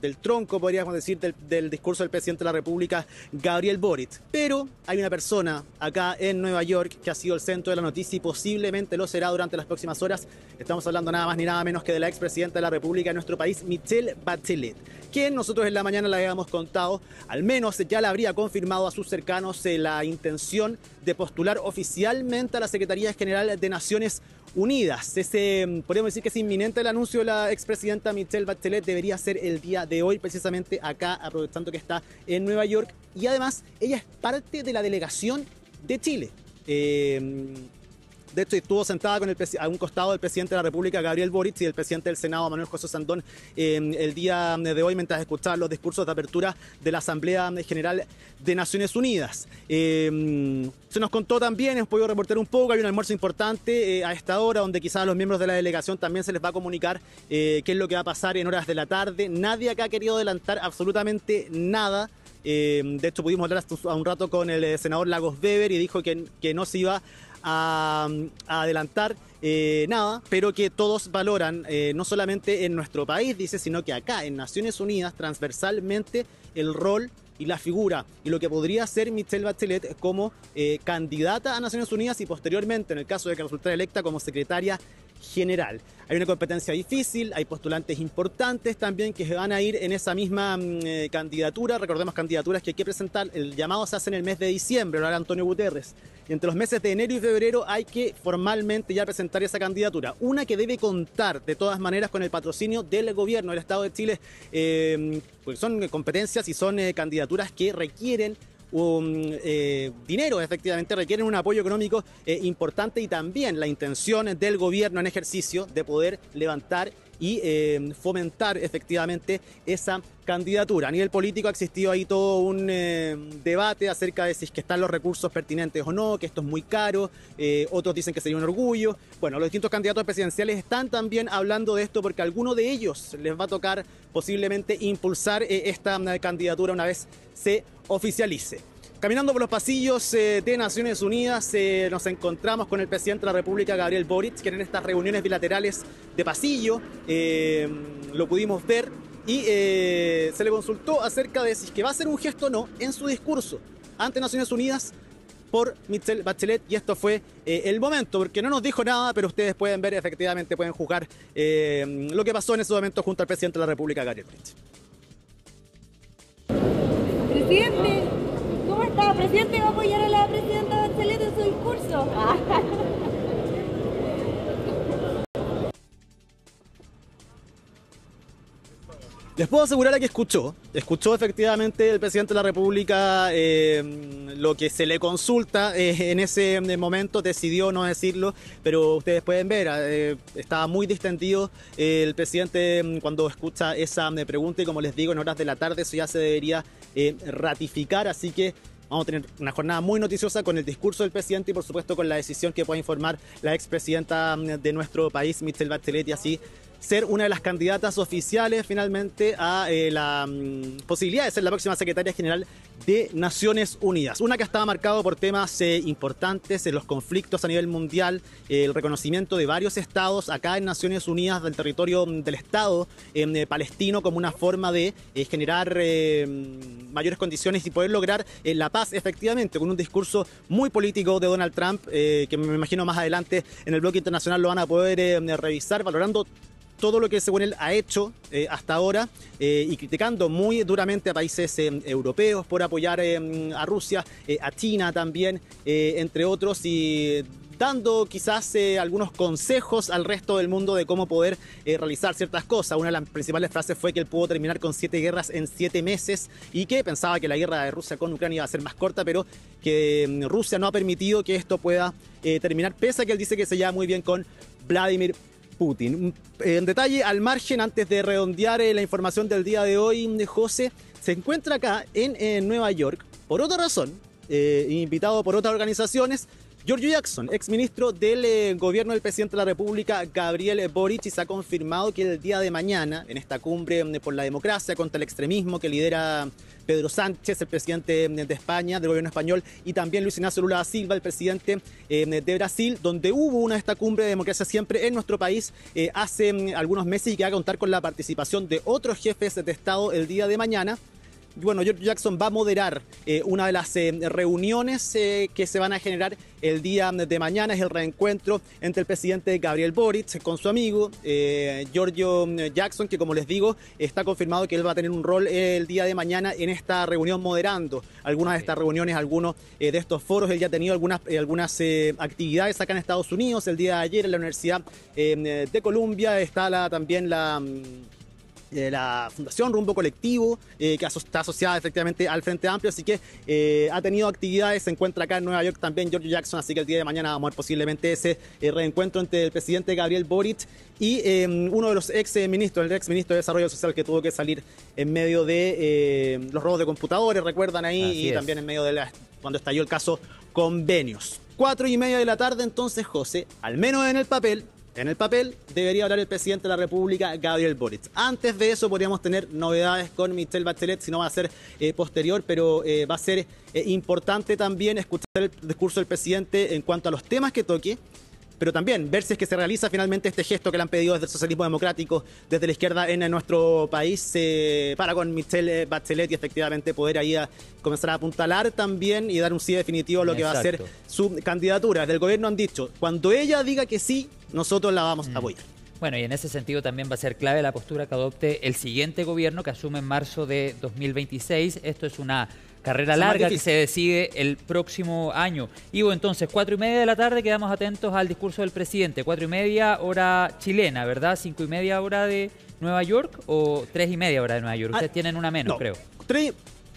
Speaker 5: del tronco, podríamos decir, del discurso del presidente de la República, Gabriel Boric. Pero hay una persona acá en Nueva York que ha sido el centro de la noticia y posiblemente lo será durante las próximas horas. Estamos hablando nada más ni nada menos que de la expresidenta de la República de nuestro país, Michelle Bachelet, quien nosotros en la mañana le habíamos contado, al menos ya le habría confirmado a sus cercanos la intención de postular oficialmente a la Secretaría General de Naciones Unidas. Podríamos decir que es inminente el anuncio de la expresidenta Michelle Bachelet. Debería ser el día de hoy, precisamente acá, aprovechando que está en Nueva York. Y además, ella es parte de la delegación de Chile. De hecho, estuvo sentada a un costado del presidente de la República, Gabriel Boric, y del presidente del Senado, Manuel José Sandón, el día de hoy, mientras escuchaban los discursos de apertura de la Asamblea General de Naciones Unidas. Se nos contó también, hemos podido reportar un poco, hay un almuerzo importante a esta hora, donde quizás a los miembros de la delegación también se les va a comunicar qué es lo que va a pasar en horas de la tarde. Nadie acá ha querido adelantar absolutamente nada. De hecho, pudimos hablar hasta un rato con el senador Lagos Weber y dijo que no se iba a adelantar nada, pero que todos valoran, no solamente en nuestro país, dice, sino que acá en Naciones Unidas, transversalmente, el rol y la figura y lo que podría ser Michelle Bachelet como candidata a Naciones Unidas y posteriormente, en el caso de que resultara electa, como secretaria general. Hay una competencia difícil, hay postulantes importantes también que van a ir en esa misma candidatura. Recordemos, candidaturas que hay que presentar, el llamado se hace en el mes de diciembre, lo hará Antonio Guterres. Y entre los meses de enero y febrero hay que formalmente ya presentar esa candidatura. Una que debe contar de todas maneras con el patrocinio del gobierno del Estado de Chile, porque son competencias y son candidaturas que requieren dinero, efectivamente, requieren un apoyo económico importante y también la intención del gobierno en ejercicio de poder levantar y fomentar efectivamente esa candidatura. A nivel político ha existido ahí todo un debate acerca de si es que están los recursos pertinentes o no, que esto es muy caro, otros dicen que sería un orgullo. Bueno, los distintos candidatos presidenciales están también hablando de esto porque a alguno de ellos les va a tocar posiblemente impulsar esta candidatura una vez se oficialice. caminando por los pasillos de Naciones Unidas, nos encontramos con el presidente de la República, Gabriel Boric, que en estas reuniones bilaterales de pasillo lo pudimos ver y se le consultó acerca de si es que va a hacer un gesto o no en su discurso ante Naciones Unidas por Michelle Bachelet, y esto fue el momento, porque no nos dijo nada, pero ustedes pueden ver, efectivamente pueden juzgar lo que pasó en ese momento junto al presidente de la República, Gabriel Boric.
Speaker 6: Presidente, ¿cómo está? Presidente, ¿va a apoyar a la presidenta Bachelet en su discurso?
Speaker 5: Les puedo asegurar que escuchó efectivamente el presidente de la República lo que se le consulta en ese momento, decidió no decirlo, pero ustedes pueden ver, estaba muy distendido el presidente cuando escucha esa pregunta, y como les digo, en horas de la tarde eso ya se debería ratificar, así que vamos a tener una jornada muy noticiosa con el discurso del presidente y por supuesto con la decisión que pueda informar la expresidenta de nuestro país, Michelle Bachelet, y así ser una de las candidatas oficiales finalmente a la posibilidad de ser la próxima secretaria general de Naciones Unidas. Una que estaba marcado por temas importantes en los conflictos a nivel mundial, el reconocimiento de varios estados acá en Naciones Unidas del territorio del Estado palestino como una forma de generar mayores condiciones y poder lograr la paz efectivamente, con un discurso muy político de Donald Trump, que me imagino más adelante en el bloque internacional lo van a poder revisar, valorando todo lo que según él ha hecho hasta ahora y criticando muy duramente a países europeos por apoyar a Rusia, a China también, entre otros, y dando quizás algunos consejos al resto del mundo de cómo poder realizar ciertas cosas. Una de las principales frases fue que él pudo terminar con 7 guerras en 7 meses y que pensaba que la guerra de Rusia con Ucrania iba a ser más corta, pero que Rusia no ha permitido que esto pueda terminar, pese a que él dice que se lleva muy bien con Vladimir Putin. En detalle, al margen, antes de redondear la información del día de hoy, José, se encuentra acá en Nueva York, por otra razón, invitado por otras organizaciones, Giorgio Jackson, exministro del gobierno del presidente de la República, Gabriel Boric, y se ha confirmado que el día de mañana, en esta cumbre por la democracia contra el extremismo que lidera Pedro Sánchez, el presidente de España, del gobierno español, y también Luis Ignacio Lula da Silva, el presidente de Brasil, donde hubo una de esta cumbre de democracia siempre en nuestro país hace algunos meses, y que va a contar con la participación de otros jefes de Estado el día de mañana. Bueno, Giorgio Jackson va a moderar una de las reuniones que se van a generar el día de mañana. Es el reencuentro entre el presidente Gabriel Boric con su amigo Giorgio Jackson, que como les digo, está confirmado que él va a tener un rol el día de mañana en esta reunión, moderando algunas de estas reuniones, algunos de estos foros. Él ya ha tenido algunas actividades acá en Estados Unidos. El día de ayer en la Universidad de Columbia está también la Fundación Rumbo Colectivo, que está asociada efectivamente al Frente Amplio, así que ha tenido actividades. Se encuentra acá en Nueva York también Giorgio Jackson, así que el día de mañana vamos a ver posiblemente ese reencuentro entre el presidente Gabriel Boric y uno de los el exministro de Desarrollo Social, que tuvo que salir en medio de los robos de computadores, recuerdan ahí, así y es. También en medio de cuando estalló el caso Convenios. 4:30 de la tarde, entonces, José, al menos en el papel debería hablar el presidente de la República, Gabriel Boric. Antes de eso podríamos tener novedades con Michelle Bachelet, si no va a ser posterior, pero va a ser importante también escuchar el discurso del presidente en cuanto a los temas que toque, pero también ver si es que se realiza finalmente este gesto que le han pedido desde el socialismo democrático, desde la izquierda en nuestro país, para con Michelle Bachelet y efectivamente poder ahí comenzar a apuntalar también y dar un sí definitivo a lo que va a ser su candidatura. Desde el gobierno han dicho, cuando ella diga que sí, nosotros la vamos a apoyar.
Speaker 2: Bueno, y en ese sentido también va a ser clave la postura que adopte el siguiente gobierno, que asume en marzo de 2026. Esto es una carrera larga que se decide el próximo año. Ivo, entonces, 4:30 de la tarde, quedamos atentos al discurso del presidente. 4:30 hora chilena, ¿verdad? 5:30 hora de Nueva York o 3:30 hora de Nueva York. Ustedes tienen una menos, creo.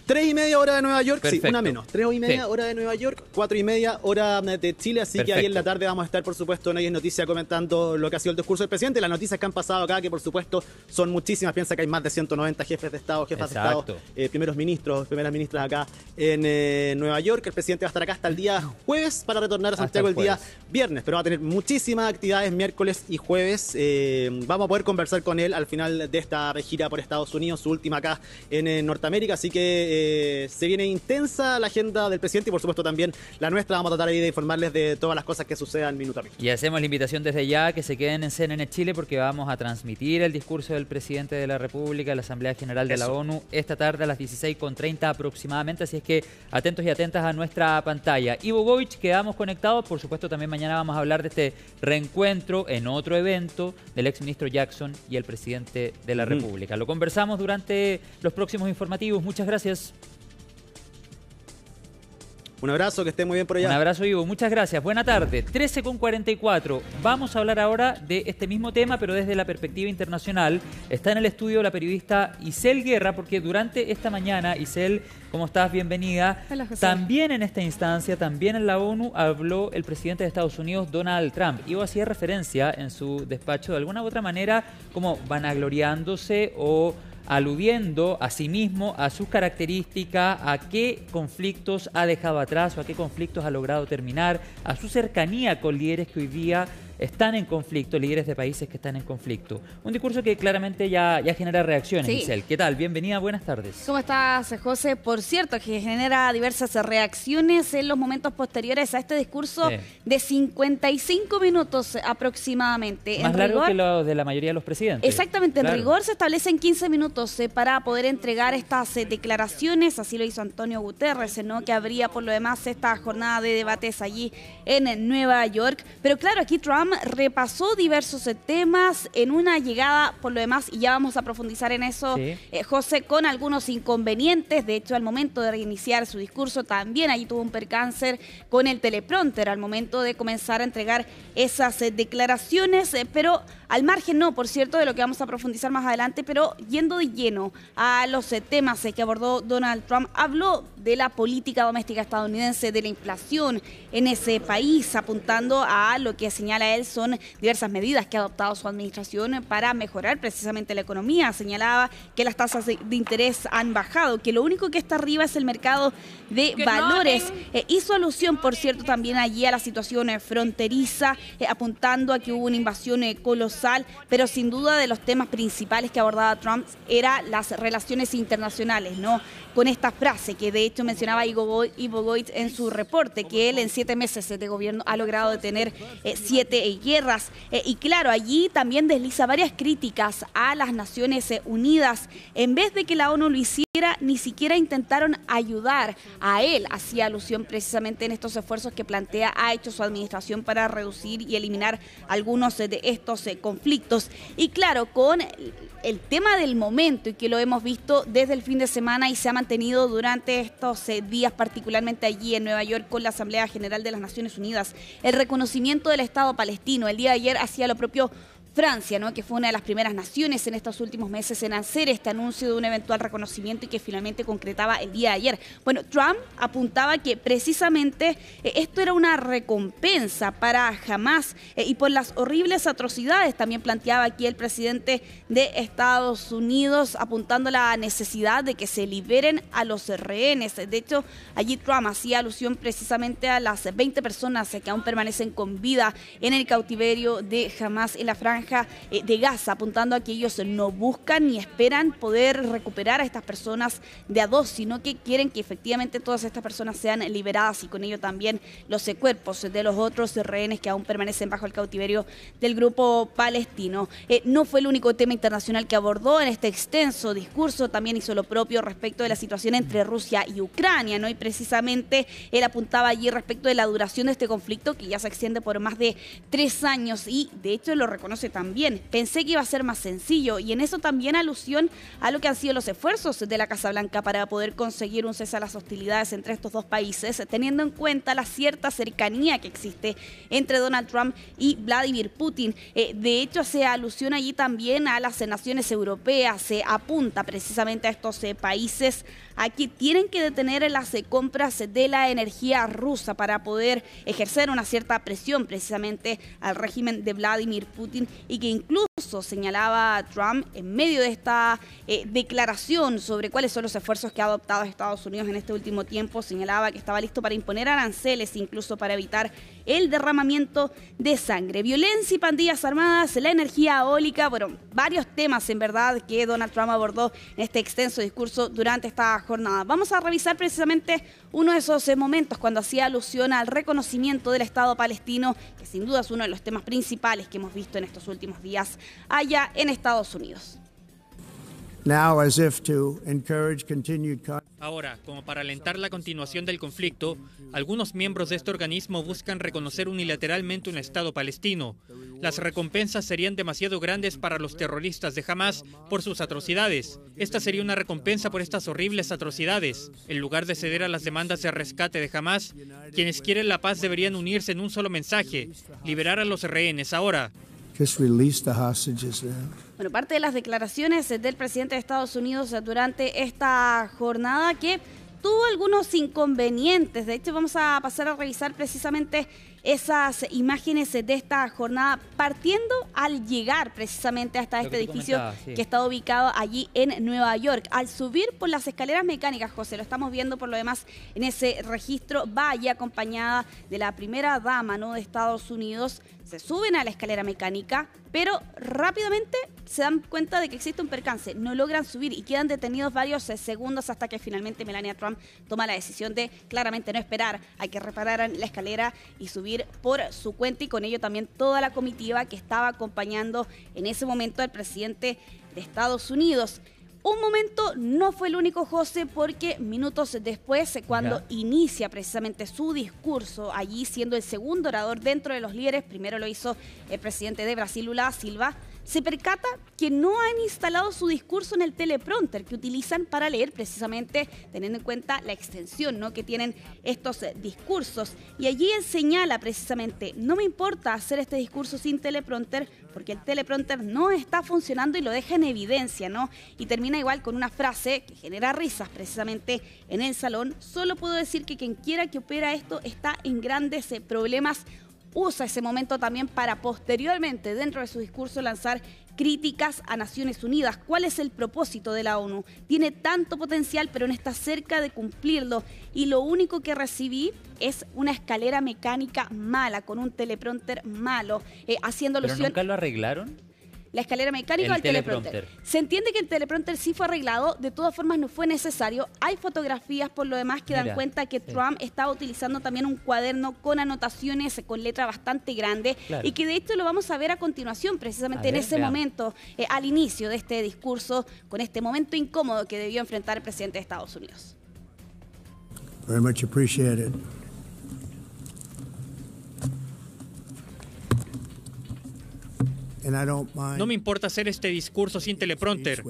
Speaker 5: 3:30 hora de Nueva York,
Speaker 2: perfecto.
Speaker 5: Sí, una menos. 3:30 hora de Nueva York, 4:30 hora de Chile, así perfecto. Que ahí en la tarde vamos a estar, por supuesto, en Hoy es Noticia comentando lo que ha sido el discurso del presidente, las noticias que han pasado acá, que por supuesto son muchísimas. Piensa que hay más de 190 jefes de Estado, jefas exacto. de Estado, primeros ministros, primeras ministras acá en Nueva York. El presidente va a estar acá hasta el día jueves para retornar a Santiago el día viernes, pero va a tener muchísimas actividades miércoles y jueves. Vamos a poder conversar con él al final de esta gira por Estados Unidos, su última acá en Norteamérica, así que se viene intensa la agenda del presidente y por supuesto también la nuestra. Vamos a tratar ahí de informarles de todas las cosas que sucedan minuto a minuto.
Speaker 2: Y hacemos la invitación desde ya que se queden en CNN Chile porque vamos a transmitir el discurso del presidente de la República en la Asamblea General de la ONU esta tarde a las 16:30 aproximadamente, así es que atentos y atentas a nuestra pantalla. Ivo Goich, quedamos conectados, por supuesto también mañana vamos a hablar de este reencuentro en otro evento del exministro Jackson y el presidente de la República. Lo conversamos durante los próximos informativos. Muchas gracias.
Speaker 5: Un abrazo, que esté muy bien por allá.
Speaker 2: Un abrazo, Ivo. Muchas gracias. Buena tarde. 13:44. Vamos a hablar ahora de este mismo tema, pero desde la perspectiva internacional. Está en el estudio la periodista Isel Guerra, porque durante esta mañana, Isel, ¿cómo estás? Bienvenida.
Speaker 4: Hola, José.
Speaker 2: También en esta instancia, también en la ONU, habló el presidente de Estados Unidos, Donald Trump. Ivo hacía referencia en su despacho, de alguna u otra manera, como vanagloriándose o aludiendo a sí mismo, a sus características, a qué conflictos ha dejado atrás o a qué conflictos ha logrado terminar, a su cercanía con líderes que hoy día están en conflicto, líderes de países que están en conflicto. Un discurso que claramente ya genera reacciones,
Speaker 4: Sí.
Speaker 2: Isel. ¿Qué tal? Bienvenida, buenas tardes.
Speaker 4: ¿Cómo estás, José? Por cierto, que genera diversas reacciones en los momentos posteriores a este discurso de 55 minutos aproximadamente.
Speaker 2: Más
Speaker 4: En
Speaker 2: largo
Speaker 4: rigor,
Speaker 2: que lo de la mayoría de los presidentes.
Speaker 4: exactamente, en
Speaker 2: Claro.
Speaker 4: rigor se establecen 15 minutos para poder entregar estas declaraciones, así lo hizo Antonio Guterres, ¿no? Que habría por lo demás esta jornada de debates allí en Nueva York. Pero claro, aquí Trump repasó diversos temas en una llegada por lo demás, y ya vamos a profundizar en eso,
Speaker 2: Sí.
Speaker 4: José, con algunos inconvenientes. De hecho, al momento de reiniciar su discurso también allí tuvo un percance con el teleprompter al momento de comenzar a entregar esas declaraciones, pero al margen, no, por cierto, de lo que vamos a profundizar más adelante, pero yendo de lleno a los temas que abordó Donald Trump, habló de la política doméstica estadounidense, de la inflación en ese país, apuntando a lo que señala él son diversas medidas que ha adoptado su administración para mejorar precisamente la economía. Señalaba que las tasas de interés han bajado, que lo único que está arriba es el mercado de valores. Hizo alusión, por cierto, también allí a la situación fronteriza, apuntando a que hubo una invasión colosal, pero sin duda de los temas principales que abordaba Trump era las relaciones internacionales, ¿no? Con esta frase que de hecho mencionaba Ivo Goich en su reporte, que él en 7 meses de gobierno ha logrado detener 7 guerras. Y claro, allí también desliza varias críticas a las Naciones Unidas. En vez de que la ONU lo hiciera, ni siquiera intentaron ayudar a él. Hacía alusión precisamente en estos esfuerzos que ha hecho su administración para reducir y eliminar algunos de estos conflictos. Y claro, con el tema del momento, y que lo hemos visto desde el fin de semana y se ha mantenido durante estos días, particularmente allí en Nueva York con la Asamblea General de las Naciones Unidas, el reconocimiento del Estado palestino. El día de ayer hacía lo propio Francia, ¿no? Que fue una de las primeras naciones en estos últimos meses en hacer este anuncio de un eventual reconocimiento y que finalmente concretaba el día de ayer. Bueno, Trump apuntaba que precisamente esto era una recompensa para Hamás y por las horribles atrocidades. También planteaba aquí el presidente de Estados Unidos, apuntando a la necesidad de que se liberen a los rehenes. De hecho, allí Trump hacía alusión precisamente a las 20 personas que aún permanecen con vida en el cautiverio de Hamás en la franja de Gaza, apuntando a que ellos no buscan ni esperan poder recuperar a estas personas de a dos, sino que quieren que efectivamente todas estas personas sean liberadas y con ello también los cuerpos de los otros rehenes que aún permanecen bajo el cautiverio del grupo palestino. No fue el único tema internacional que abordó en este extenso discurso, también hizo lo propio respecto de la situación entre Rusia y Ucrania, ¿no? Y precisamente él apuntaba allí respecto de la duración de este conflicto, que ya se extiende por más de 3 años y de hecho lo reconoce también. Pensé que iba a ser más sencillo, y en eso también alusión a lo que han sido los esfuerzos de la Casa Blanca para poder conseguir un cese a las hostilidades entre estos dos países, teniendo en cuenta la cierta cercanía que existe entre Donald Trump y Vladimir Putin. De hecho, hace alusión allí también a las naciones europeas, se apunta precisamente a estos países a que tienen que detener las compras de la energía rusa para poder ejercer una cierta presión precisamente al régimen de Vladimir Putin, y que incluso vergonzoso, señalaba Trump en medio de esta declaración sobre cuáles son los esfuerzos que ha adoptado Estados Unidos en este último tiempo. Señalaba que estaba listo para imponer aranceles, incluso para evitar el derramamiento de sangre. Violencia y pandillas armadas, la energía eólica, bueno, varios temas en verdad que Donald Trump abordó en este extenso discurso durante esta jornada. Vamos a revisar precisamente uno de esos momentos cuando hacía alusión al reconocimiento del Estado palestino, que sin duda es uno de los temas principales que hemos visto en estos últimos días allá en Estados Unidos.
Speaker 7: Ahora, como para alentar la continuación del conflicto, algunos miembros de este organismo buscan reconocer unilateralmente un Estado palestino. Las recompensas serían demasiado grandes para los terroristas de Hamás por sus atrocidades. Esta sería una recompensa por estas horribles atrocidades. En lugar de ceder a las demandas de rescate de Hamás, quienes quieren la paz deberían unirse en un solo mensaje: liberar a los rehenes ahora.
Speaker 4: Bueno, parte de las declaraciones del presidente de Estados Unidos durante esta jornada que tuvo algunos inconvenientes. De hecho, vamos a pasar a revisar precisamente esas imágenes de esta jornada, partiendo al llegar precisamente hasta este edificio que está ubicado allí en Nueva York. Al subir por las escaleras mecánicas, José, lo estamos viendo por lo demás en ese registro, va allí acompañada de la primera dama, ¿no?, de Estados Unidos. Se suben a la escalera mecánica, pero rápidamente se dan cuenta de que existe un percance. No logran subir y quedan detenidos varios segundos hasta que finalmente Melania Trump toma la decisión de claramente no esperar a que repararan la escalera y subir por su cuenta, y con ello también toda la comitiva que estaba acompañando en ese momento al presidente de Estados Unidos. Un momento no fue el único, José, porque minutos después, cuando inicia precisamente su discurso, allí siendo el segundo orador dentro de los líderes, primero lo hizo el presidente de Brasil, Lula da Silva, se percata que no han instalado su discurso en el teleprompter que utilizan para leer, precisamente teniendo en cuenta la extensión, ¿no?, que tienen estos discursos. Y allí él señala precisamente: no me importa hacer este discurso sin teleprompter porque el teleprompter no está funcionando, y lo deja en evidencia, ¿no? Y termina igual con una frase que genera risas precisamente en el salón: solo puedo decir que quien quiera que opera esto está en grandes problemas. Usa ese momento también para posteriormente, dentro de su discurso, lanzar críticas a Naciones Unidas. ¿Cuál es el propósito de la ONU? Tiene tanto potencial, pero no está cerca de cumplirlo. Y lo único que recibí es una escalera mecánica mala, con un teleprompter malo, haciendo alusión...
Speaker 2: ¿Pero nunca lo arreglaron?
Speaker 4: La escalera mecánica o el teleprompter. Se entiende que el teleprompter sí fue arreglado, de todas formas no fue necesario. Hay fotografías por lo demás que dan cuenta que Trump estaba utilizando también un cuaderno con anotaciones con letra bastante grande, y que de hecho lo vamos a ver a continuación, precisamente en ese momento, al inicio de este discurso, con este momento incómodo que debió enfrentar el presidente de Estados Unidos.
Speaker 22: Very much appreciated.
Speaker 7: No me importa hacer este discurso sin teleprompter,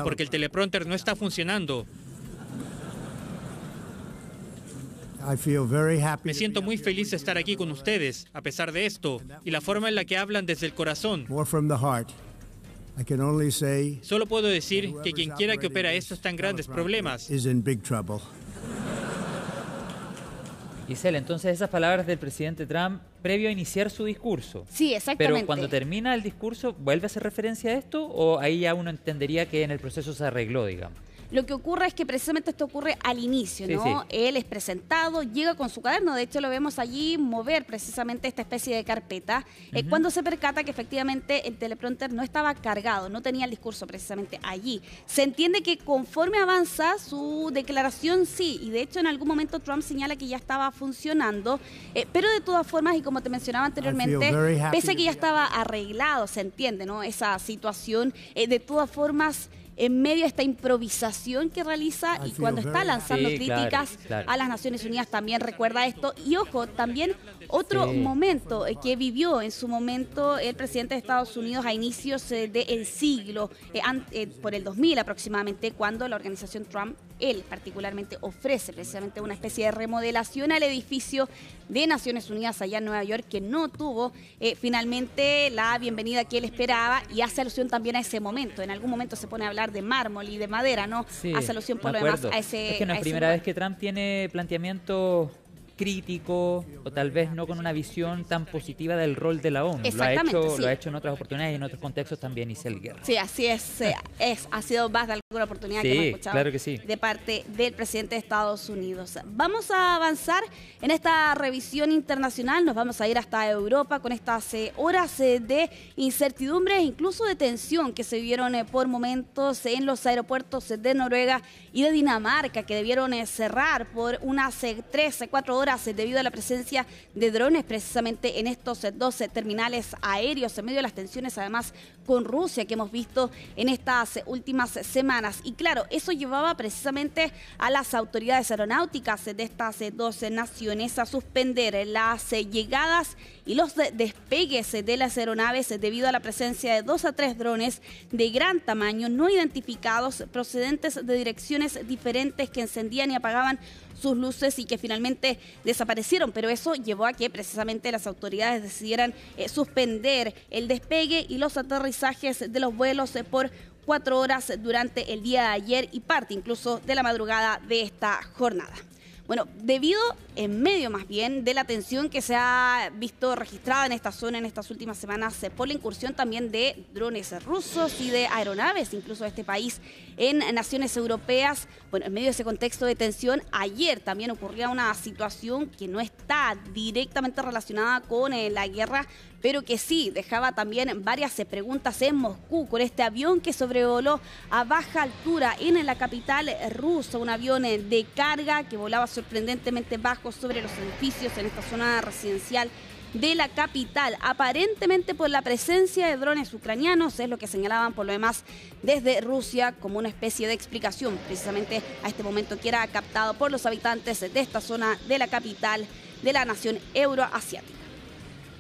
Speaker 7: porque el teleprompter no está funcionando. Me siento muy feliz de estar aquí con ustedes, a pesar de esto, y la forma en la que hablan desde el corazón. Solo puedo decir que quien quiera que opera esto está en grandes problemas.
Speaker 2: Giselle, entonces esas palabras del presidente Trump previo a iniciar su discurso.
Speaker 4: Sí, exactamente.
Speaker 2: Pero cuando termina el discurso, ¿vuelve a hacer referencia a esto o ahí ya uno entendería que en el proceso se arregló, digamos?
Speaker 4: Lo que ocurre es que precisamente esto ocurre al inicio, ¿no? Sí. Él es presentado, llega con su cuaderno, de hecho lo vemos allí mover precisamente esta especie de carpeta, cuando se percata que efectivamente el teleprompter no estaba cargado, no tenía el discurso precisamente allí. Se entiende que conforme avanza su declaración, sí, y de hecho en algún momento Trump señala que ya estaba funcionando, pero de todas formas, y como te mencionaba anteriormente, pese a que ya estaba arreglado, se entiende, ¿no?, esa situación, de todas formas... en medio de esta improvisación que realiza y cuando está lanzando críticas a las Naciones Unidas también recuerda esto. Y ojo, también otro momento que vivió en su momento el presidente de Estados Unidos a inicios del siglo, por el 2000 aproximadamente, cuando la organización Trump, él particularmente, ofrece precisamente una especie de remodelación al edificio de Naciones Unidas allá en Nueva York, que no tuvo finalmente la bienvenida que él esperaba, y hace alusión también a ese momento. En algún momento se pone a hablar de mármol y de madera, ¿no?
Speaker 2: Sí,
Speaker 4: hace alusión por lo demás a ese...
Speaker 2: Es que no es primera vez que Trump tiene planteamientos crítico o tal vez no con una visión tan positiva del rol de la ONU.
Speaker 4: Exactamente,
Speaker 2: lo ha hecho en otras oportunidades y en otros contextos también Isel Guerra.
Speaker 4: Sí, así es. Ha sido más de alguna oportunidad que hemos escuchado
Speaker 2: claro que sí,
Speaker 4: de parte del presidente de Estados Unidos. Vamos a avanzar en esta revisión internacional. Nos vamos a ir hasta Europa con estas horas de incertidumbre e incluso de tensión que se vivieron por momentos en los aeropuertos de Noruega y de Dinamarca, que debieron cerrar por unas 3-4 horas debido a la presencia de drones precisamente en estos dos terminales aéreos, en medio de las tensiones además con Rusia que hemos visto en estas últimas semanas. Y claro, eso llevaba precisamente a las autoridades aeronáuticas de estas dos naciones a suspender las llegadas y los despegues de las aeronaves debido a la presencia de 2 a 3 drones de gran tamaño no identificados procedentes de direcciones diferentes que encendían y apagaban sus luces y que finalmente desaparecieron, pero eso llevó a que precisamente las autoridades decidieran suspender el despegue y los aterrizajes de los vuelos por 4 horas durante el día de ayer y parte incluso de la madrugada de esta jornada. Bueno, debido en medio más bien de la tensión que se ha visto registrada en esta zona en estas últimas semanas por la incursión también de drones rusos y de aeronaves, incluso de este país, en naciones europeas. Bueno, en medio de ese contexto de tensión, ayer también ocurría una situación que no está directamente relacionada con la guerra, pero que sí dejaba también varias preguntas en Moscú con este avión que sobrevoló a baja altura en la capital rusa, un avión de carga que volaba sorprendentemente bajo sobre los edificios en esta zona residencial de la capital, aparentemente por la presencia de drones ucranianos, es lo que señalaban por lo demás desde Rusia como una especie de explicación precisamente a este momento que era captado por los habitantes de esta zona de la capital de la nación euroasiática.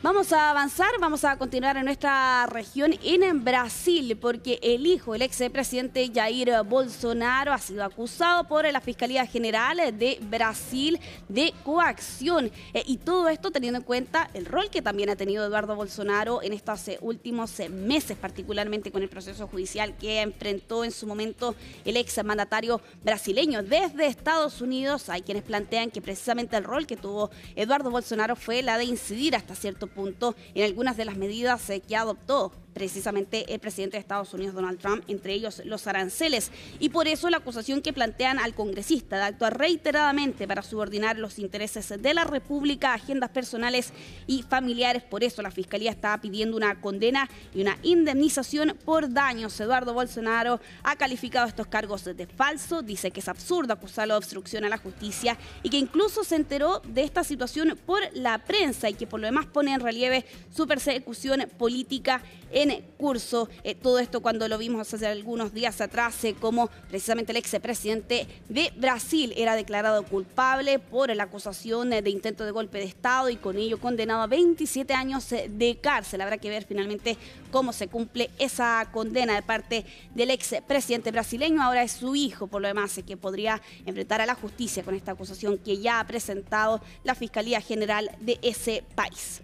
Speaker 4: Vamos a avanzar, vamos a continuar en nuestra región en Brasil, porque el hijo del expresidente Jair Bolsonaro ha sido acusado por la Fiscalía General de Brasil de coacción. Y todo esto teniendo en cuenta el rol que también ha tenido Eduardo Bolsonaro en estos últimos meses, particularmente con el proceso judicial que enfrentó en su momento el exmandatario brasileño. Desde Estados Unidos hay quienes plantean que precisamente el rol que tuvo Eduardo Bolsonaro fue la de incidir hasta cierto punto en algunas de las medidas que adoptó precisamente el presidente de Estados Unidos, Donald Trump, entre ellos los aranceles. Y por eso la acusación que plantean al congresista de actuar reiteradamente para subordinar los intereses de la República a agendas personales y familiares. Por eso la Fiscalía está pidiendo una condena y una indemnización por daños. Eduardo Bolsonaro ha calificado estos cargos de falso, dice que es absurdo acusarlo de obstrucción a la justicia y que incluso se enteró de esta situación por la prensa y que por lo demás pone en relieve su persecución política en curso. Todo esto cuando lo vimos hace algunos días atrás como precisamente el expresidente de Brasil era declarado culpable por la acusación de intento de golpe de Estado y con ello condenado a 27 años de cárcel. Habrá que ver finalmente cómo se cumple esa condena de parte del expresidente brasileño. Ahora es su hijo, por lo demás, que podría enfrentar a la justicia con esta acusación que ya ha presentado la Fiscalía General de ese país.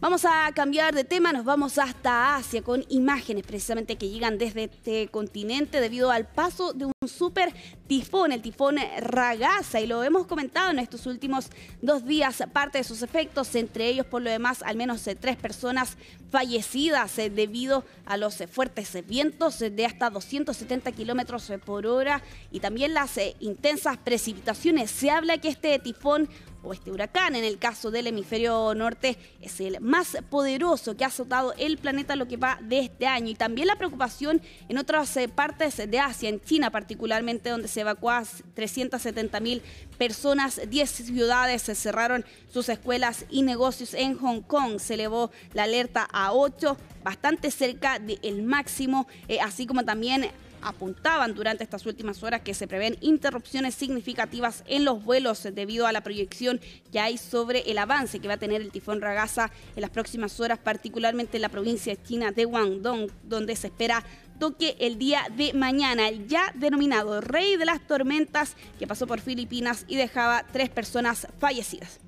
Speaker 4: Vamos a cambiar de tema, nos vamos hasta Asia con imágenes precisamente que llegan desde este continente debido al paso de un super tifón, el tifón Ragasa, y lo hemos comentado en estos últimos 2 días, parte de sus efectos, entre ellos por lo demás al menos 3 personas fallecidas debido a los fuertes vientos de hasta 270 kilómetros por hora y también las intensas precipitaciones. Se habla que este tifón o este huracán, en el caso del hemisferio norte, es el más poderoso que ha azotado el planeta lo que va de este año. Y también la preocupación en otras partes de Asia, en China particularmente, donde se evacuaron 370.000 personas, 10 ciudades se cerraron sus escuelas y negocios. En Hong Kong se elevó la alerta a 8, bastante cerca del máximo, así como también apuntaban durante estas últimas horas que se prevén interrupciones significativas en los vuelos debido a la proyección que hay sobre el avance que va a tener el tifón Ragasa en las próximas horas, particularmente en la provincia china de Guangdong, donde se espera toque el día de mañana. El ya denominado rey de las tormentas que pasó por Filipinas y dejaba 3 personas fallecidas.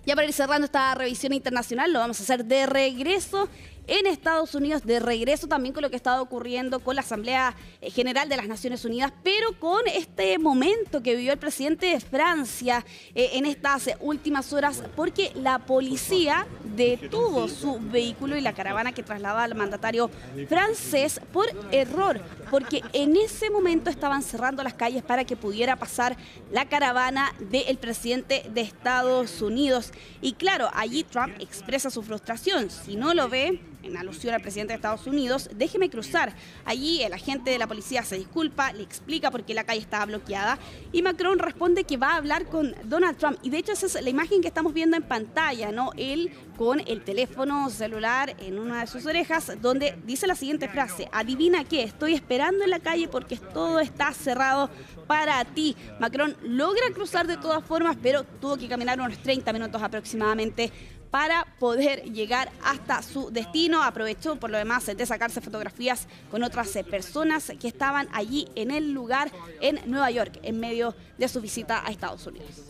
Speaker 4: Ya para ir cerrando esta revisión internacional, lo vamos a hacer de regreso en Estados Unidos, de regreso también con lo que estaba ocurriendo con la Asamblea General de las Naciones Unidas, pero con este momento que vivió el presidente de Francia en estas últimas horas, porque la policía detuvo su vehículo y la caravana que trasladaba al mandatario francés por error, porque en ese momento estaban cerrando las calles para que pudiera pasar la caravana del presidente de Estados Unidos. Y claro, allí Trump expresa su frustración. Si no lo ve, en alusión al presidente de Estados Unidos, déjeme cruzar. Allí el agente de la policía se disculpa, le explica por qué la calle estaba bloqueada y Macron responde que va a hablar con Donald Trump. Y de hecho esa es la imagen que estamos viendo en pantalla, ¿no? Él con el teléfono celular en una de sus orejas, donde dice la siguiente frase: adivina qué, estoy esperando en la calle porque todo está cerrado para ti. Macron logra cruzar de todas formas, pero tuvo que caminar unos 30 minutos aproximadamente para poder llegar hasta su destino. Aprovechó por lo demás de sacarse fotografías con otras personas que estaban allí en el lugar en Nueva York en medio de su visita a Estados Unidos.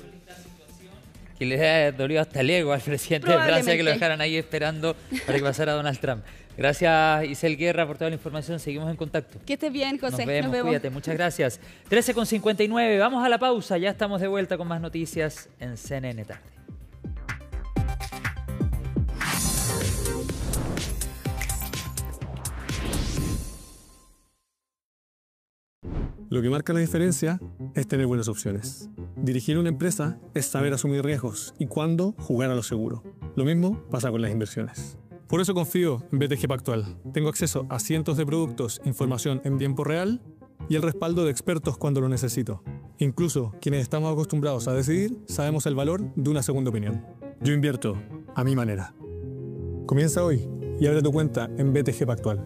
Speaker 2: Que le dolió hasta el ego al presidente de Francia que lo dejaran ahí esperando para que pasara Donald Trump. Gracias, Isel Guerra, por toda la información. Seguimos en contacto.
Speaker 4: Que estés bien, José.
Speaker 2: Nos vemos. Cuídate. Muchas gracias. 13:59. Vamos a la pausa. Ya estamos de vuelta con más noticias en CNN Tarde.
Speaker 15: Lo que marca la diferencia es tener buenas opciones. Dirigir una empresa es saber asumir riesgos y cuándo jugar a lo seguro. Lo mismo pasa con las inversiones. Por eso confío en BTG Pactual. Tengo acceso a cientos de productos, información en tiempo real y el respaldo de expertos cuando lo necesito. Incluso quienes estamos acostumbrados a decidir, sabemos el valor de una segunda opinión. Yo invierto a mi manera. Comienza hoy y abre tu cuenta en BTG Pactual.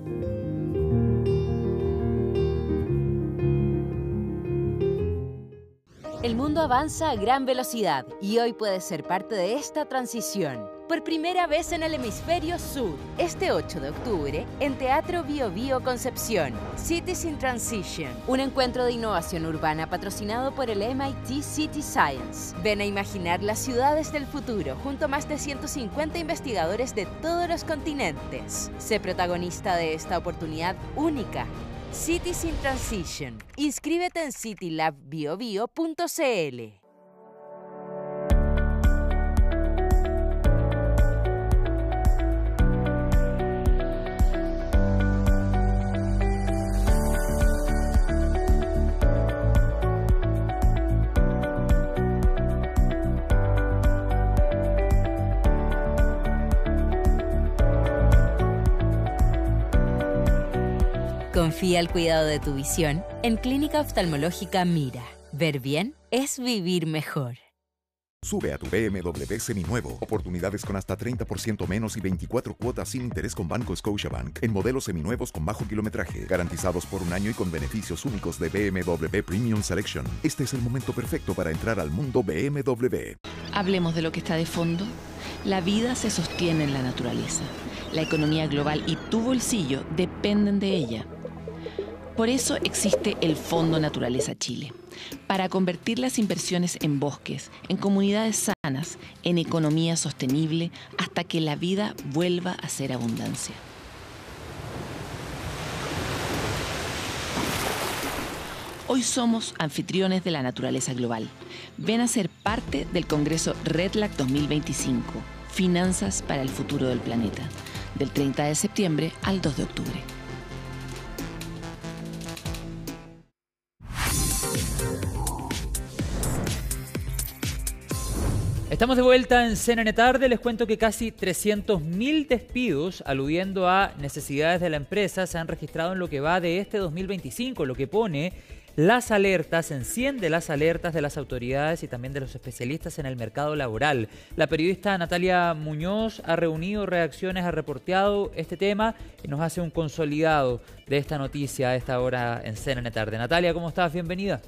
Speaker 3: El mundo avanza a gran velocidad y hoy puedes ser parte de esta transición. Por primera vez en el hemisferio sur, este 8 de octubre, en Teatro Bio Bio Concepción, Cities in Transition, un encuentro de innovación urbana patrocinado por el MIT City Science. Ven a imaginar las ciudades del futuro junto a más de 150 investigadores de todos los continentes. Sé protagonista de esta oportunidad única. Cities in Transition. Inscríbete en citylabbio.cl. Confía el cuidado de tu visión en Clínica Oftalmológica Mira. Ver bien es vivir mejor.
Speaker 20: Sube a tu BMW seminuevo. Oportunidades con hasta 30% menos y 24 cuotas sin interés con Banco Scotiabank en modelos seminuevos con bajo kilometraje, garantizados por un año y con beneficios únicos de BMW Premium Selection. Este es el momento perfecto para entrar al mundo BMW.
Speaker 19: Hablemos de lo que está de fondo. La vida se sostiene en la naturaleza. La economía global y tu bolsillo dependen de ella. Por eso existe el Fondo Naturaleza Chile, para convertir las inversiones en bosques, en comunidades sanas, en economía sostenible, hasta que la vida vuelva a ser abundancia. Hoy somos anfitriones de la naturaleza global. Ven a ser parte del Congreso REDLAC 2025, Finanzas para el Futuro del Planeta, del 30 de septiembre al 2 de octubre.
Speaker 2: Estamos de vuelta en CNN Tarde. Les cuento que casi 300.000 despidos, aludiendo a necesidades de la empresa, se han registrado en lo que va de este 2025, lo que pone las alertas, enciende las alertas de las autoridades y también de los especialistas en el mercado laboral. La periodista Natalia Muñoz ha reunido reacciones, ha reporteado este tema y nos hace un consolidado de esta noticia a esta hora en CNN Tarde. Natalia, ¿cómo estás? Bienvenida.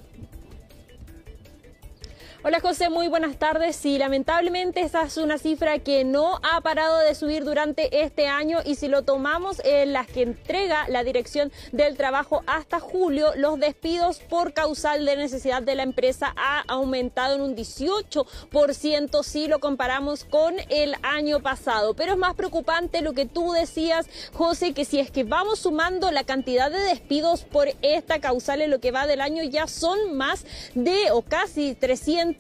Speaker 8: Hola José, muy buenas tardes. Sí, lamentablemente esta es una cifra que no ha parado de subir durante este año y si lo tomamos en las que entrega la Dirección del Trabajo hasta julio, los despidos por causal de necesidad de la empresa ha aumentado en un 18% si lo comparamos con el año pasado. Pero es más preocupante lo que tú decías, José, que si es que vamos sumando la cantidad de despidos por esta causal en lo que va del año ya son más de o casi 300.000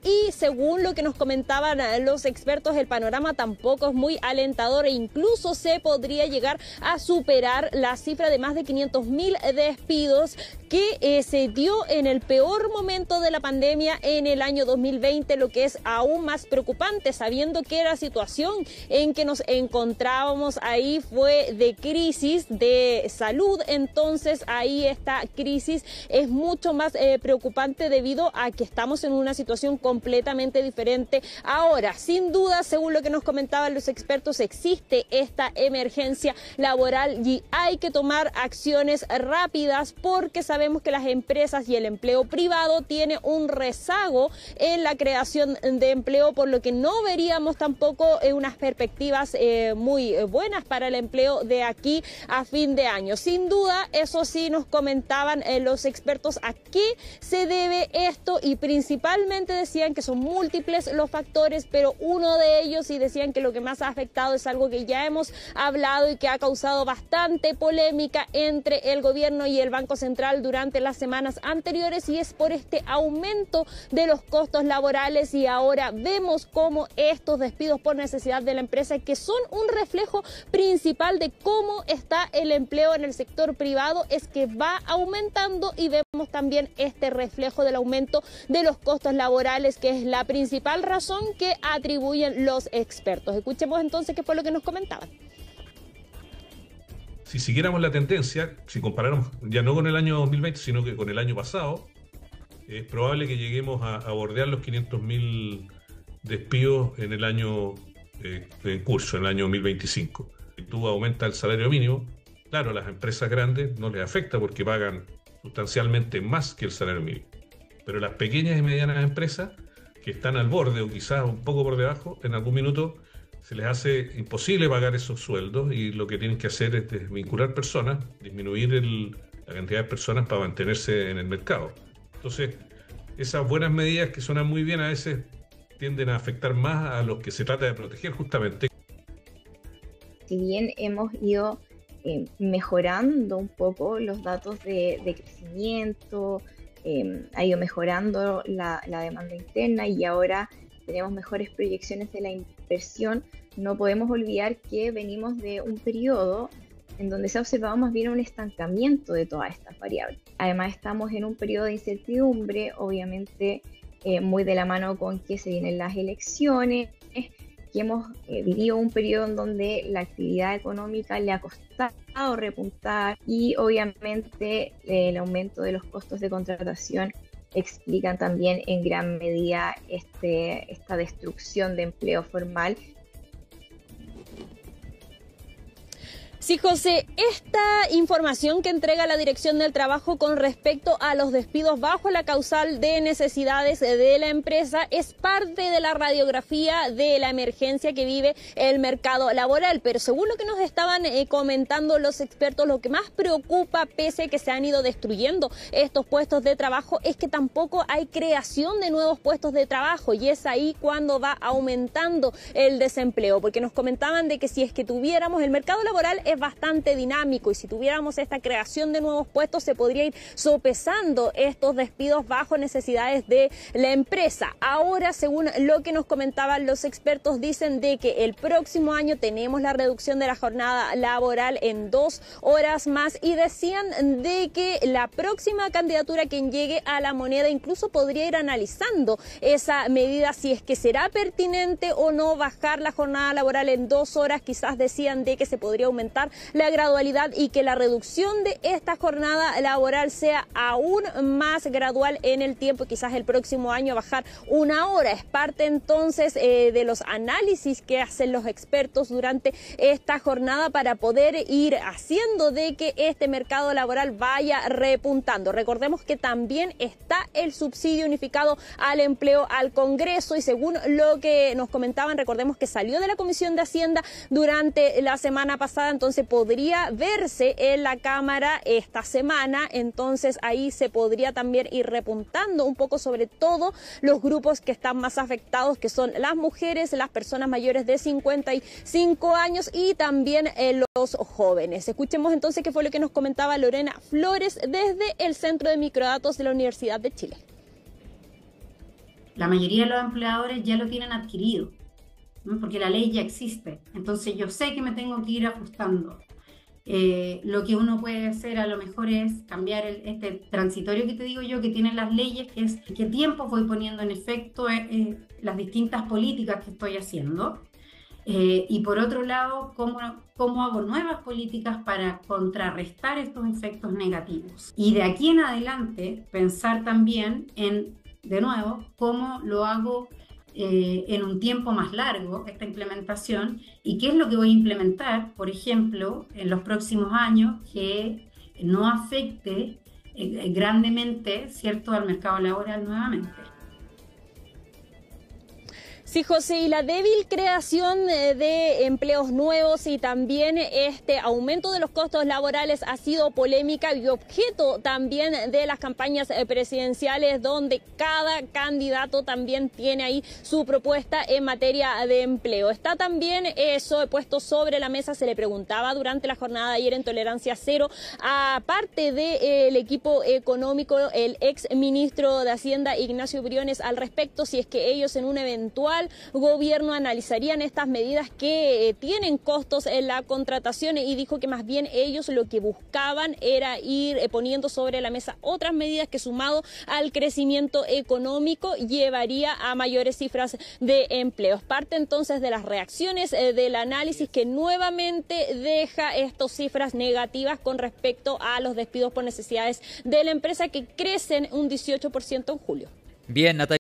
Speaker 8: y según lo que nos comentaban los expertos el panorama tampoco es muy alentador e incluso se podría llegar a superar la cifra de más de 500.000 despidos que se dio en el peor momento de la pandemia en el año 2020, lo que es aún más preocupante sabiendo que la situación en que nos encontrábamos ahí fue de crisis de salud, entonces ahí esta crisis es mucho más preocupante debido a que estamos en una situación completamente diferente ahora. Sin duda, según lo que nos comentaban los expertos, existe esta emergencia laboral y hay que tomar acciones rápidas porque sabemos que las empresas y el empleo privado tiene un rezago en la creación de empleo, por lo que no veríamos tampoco unas perspectivas muy buenas para el empleo de aquí a fin de año. Sin duda, eso sí nos comentaban los expertos a qué se debe esto y principalmente decían que son múltiples los factores, pero uno de ellos y decían que lo que más ha afectado es algo que ya hemos hablado y que ha causado bastante polémica entre el gobierno y el Banco Central durante las semanas anteriores y es por este aumento de los costos laborales y ahora vemos cómo estos despidos por necesidad de la empresa que son un reflejo principal de cómo está el empleo en el sector privado es que va aumentando y vemos también este reflejo del aumento de los costos laborales, que es la principal razón que atribuyen los expertos. Escuchemos entonces qué fue lo que nos comentaban.
Speaker 10: Si siguiéramos la tendencia, si comparáramos ya no con el año 2020, sino que con el año pasado, es probable que lleguemos a bordear los 500.000 despidos en el año en curso, en el año 2025. Si tú aumentas el salario mínimo, claro, a las empresas grandes no les afecta porque pagan sustancialmente más que el salario mínimo. Pero las pequeñas y medianas empresas que están al borde o quizás un poco por debajo, en algún minuto se les hace imposible pagar esos sueldos y lo que tienen que hacer es desvincular personas, disminuir la cantidad de personas para mantenerse en el mercado. Entonces, esas buenas medidas que suenan muy bien a veces tienden a afectar más a los que se trata de proteger justamente.
Speaker 23: Si bien hemos ido mejorando un poco los datos de crecimiento, ha ido mejorando la demanda interna y ahora tenemos mejores proyecciones de la inversión, no podemos olvidar que venimos de un periodo en donde se ha observado más bien un estancamiento de todas estas variables. Además estamos en un periodo de incertidumbre, obviamente muy de la mano con que se vienen las elecciones, que hemos vivido un periodo en donde la actividad económica le ha costado repuntar y obviamente el aumento de los costos de contratación explican también en gran medida esta destrucción de empleo formal.
Speaker 8: Sí, José, esta información que entrega la Dirección del Trabajo con respecto a los despidos bajo la causal de necesidades de la empresa es parte de la radiografía de la emergencia que vive el mercado laboral. Pero según lo que nos estaban comentando los expertos, lo que más preocupa, pese a que se han ido destruyendo estos puestos de trabajo, es que tampoco hay creación de nuevos puestos de trabajo y es ahí cuando va aumentando el desempleo. Porque nos comentaban de que si es que tuviéramos el mercado laboral es bastante dinámico y si tuviéramos esta creación de nuevos puestos se podría ir sopesando estos despidos bajo necesidades de la empresa. Ahora, según lo que nos comentaban los expertos, dicen de que el próximo año tenemos la reducción de la jornada laboral en 2 horas más y decían de que la próxima candidatura quien llegue a la moneda incluso podría ir analizando esa medida si es que será pertinente o no bajar la jornada laboral en 2 horas. Quizás decían de que se podría aumentar implementar la gradualidad y que la reducción de esta jornada laboral sea aún más gradual en el tiempo, quizás el próximo año bajar 1 hora. Es parte entonces de los análisis que hacen los expertos durante esta jornada para poder ir haciendo de que este mercado laboral vaya repuntando. Recordemos que también está el subsidio unificado al empleo al Congreso y según lo que nos comentaban, recordemos que salió de la Comisión de Hacienda durante la semana pasada, entonces podría verse en la Cámara esta semana, entonces ahí se podría también ir repuntando un poco sobre todo los grupos que están más afectados, que son las mujeres, las personas mayores de 55 años y también los jóvenes. Escuchemos entonces qué fue lo que nos comentaba Lorena Flores desde el Centro de Microdatos de la Universidad de Chile.
Speaker 11: La mayoría de los empleadores ya lo tienen adquirido, ¿no? Porque la ley ya existe. Entonces yo sé que me tengo que ir ajustando. Lo que uno puede hacer a lo mejor es cambiar este transitorio que te digo yo, que tienen las leyes, que es qué tiempo voy poniendo en efecto las distintas políticas que estoy haciendo. Y por otro lado, cómo hago nuevas políticas para contrarrestar estos efectos negativos. Y de aquí en adelante, pensar también en, de nuevo, cómo lo hago en un tiempo más largo, esta implementación, y qué es lo que voy a implementar, por ejemplo, en los próximos años, que no afecte grandemente, ¿cierto?, al mercado laboral nuevamente.
Speaker 8: Sí, José, y la débil creación de empleos nuevos y también este aumento de los costos laborales ha sido polémica y objeto también de las campañas presidenciales, donde cada candidato también tiene ahí su propuesta en materia de empleo. Está también eso puesto sobre la mesa, se le preguntaba durante la jornada de ayer en Tolerancia Cero, aparte del equipo económico, el ex ministro de Hacienda, Ignacio Briones, al respecto, si es que ellos en un eventual gobierno analizarían estas medidas que tienen costos en la contratación, y dijo que más bien ellos lo que buscaban era ir poniendo sobre la mesa otras medidas que, sumado al crecimiento económico, llevaría a mayores cifras de empleos. Parte entonces de las reacciones del análisis que nuevamente deja estas cifras negativas con respecto a los despidos por necesidades de la empresa, que crecen un 18% en julio.
Speaker 2: Bien, Natalia.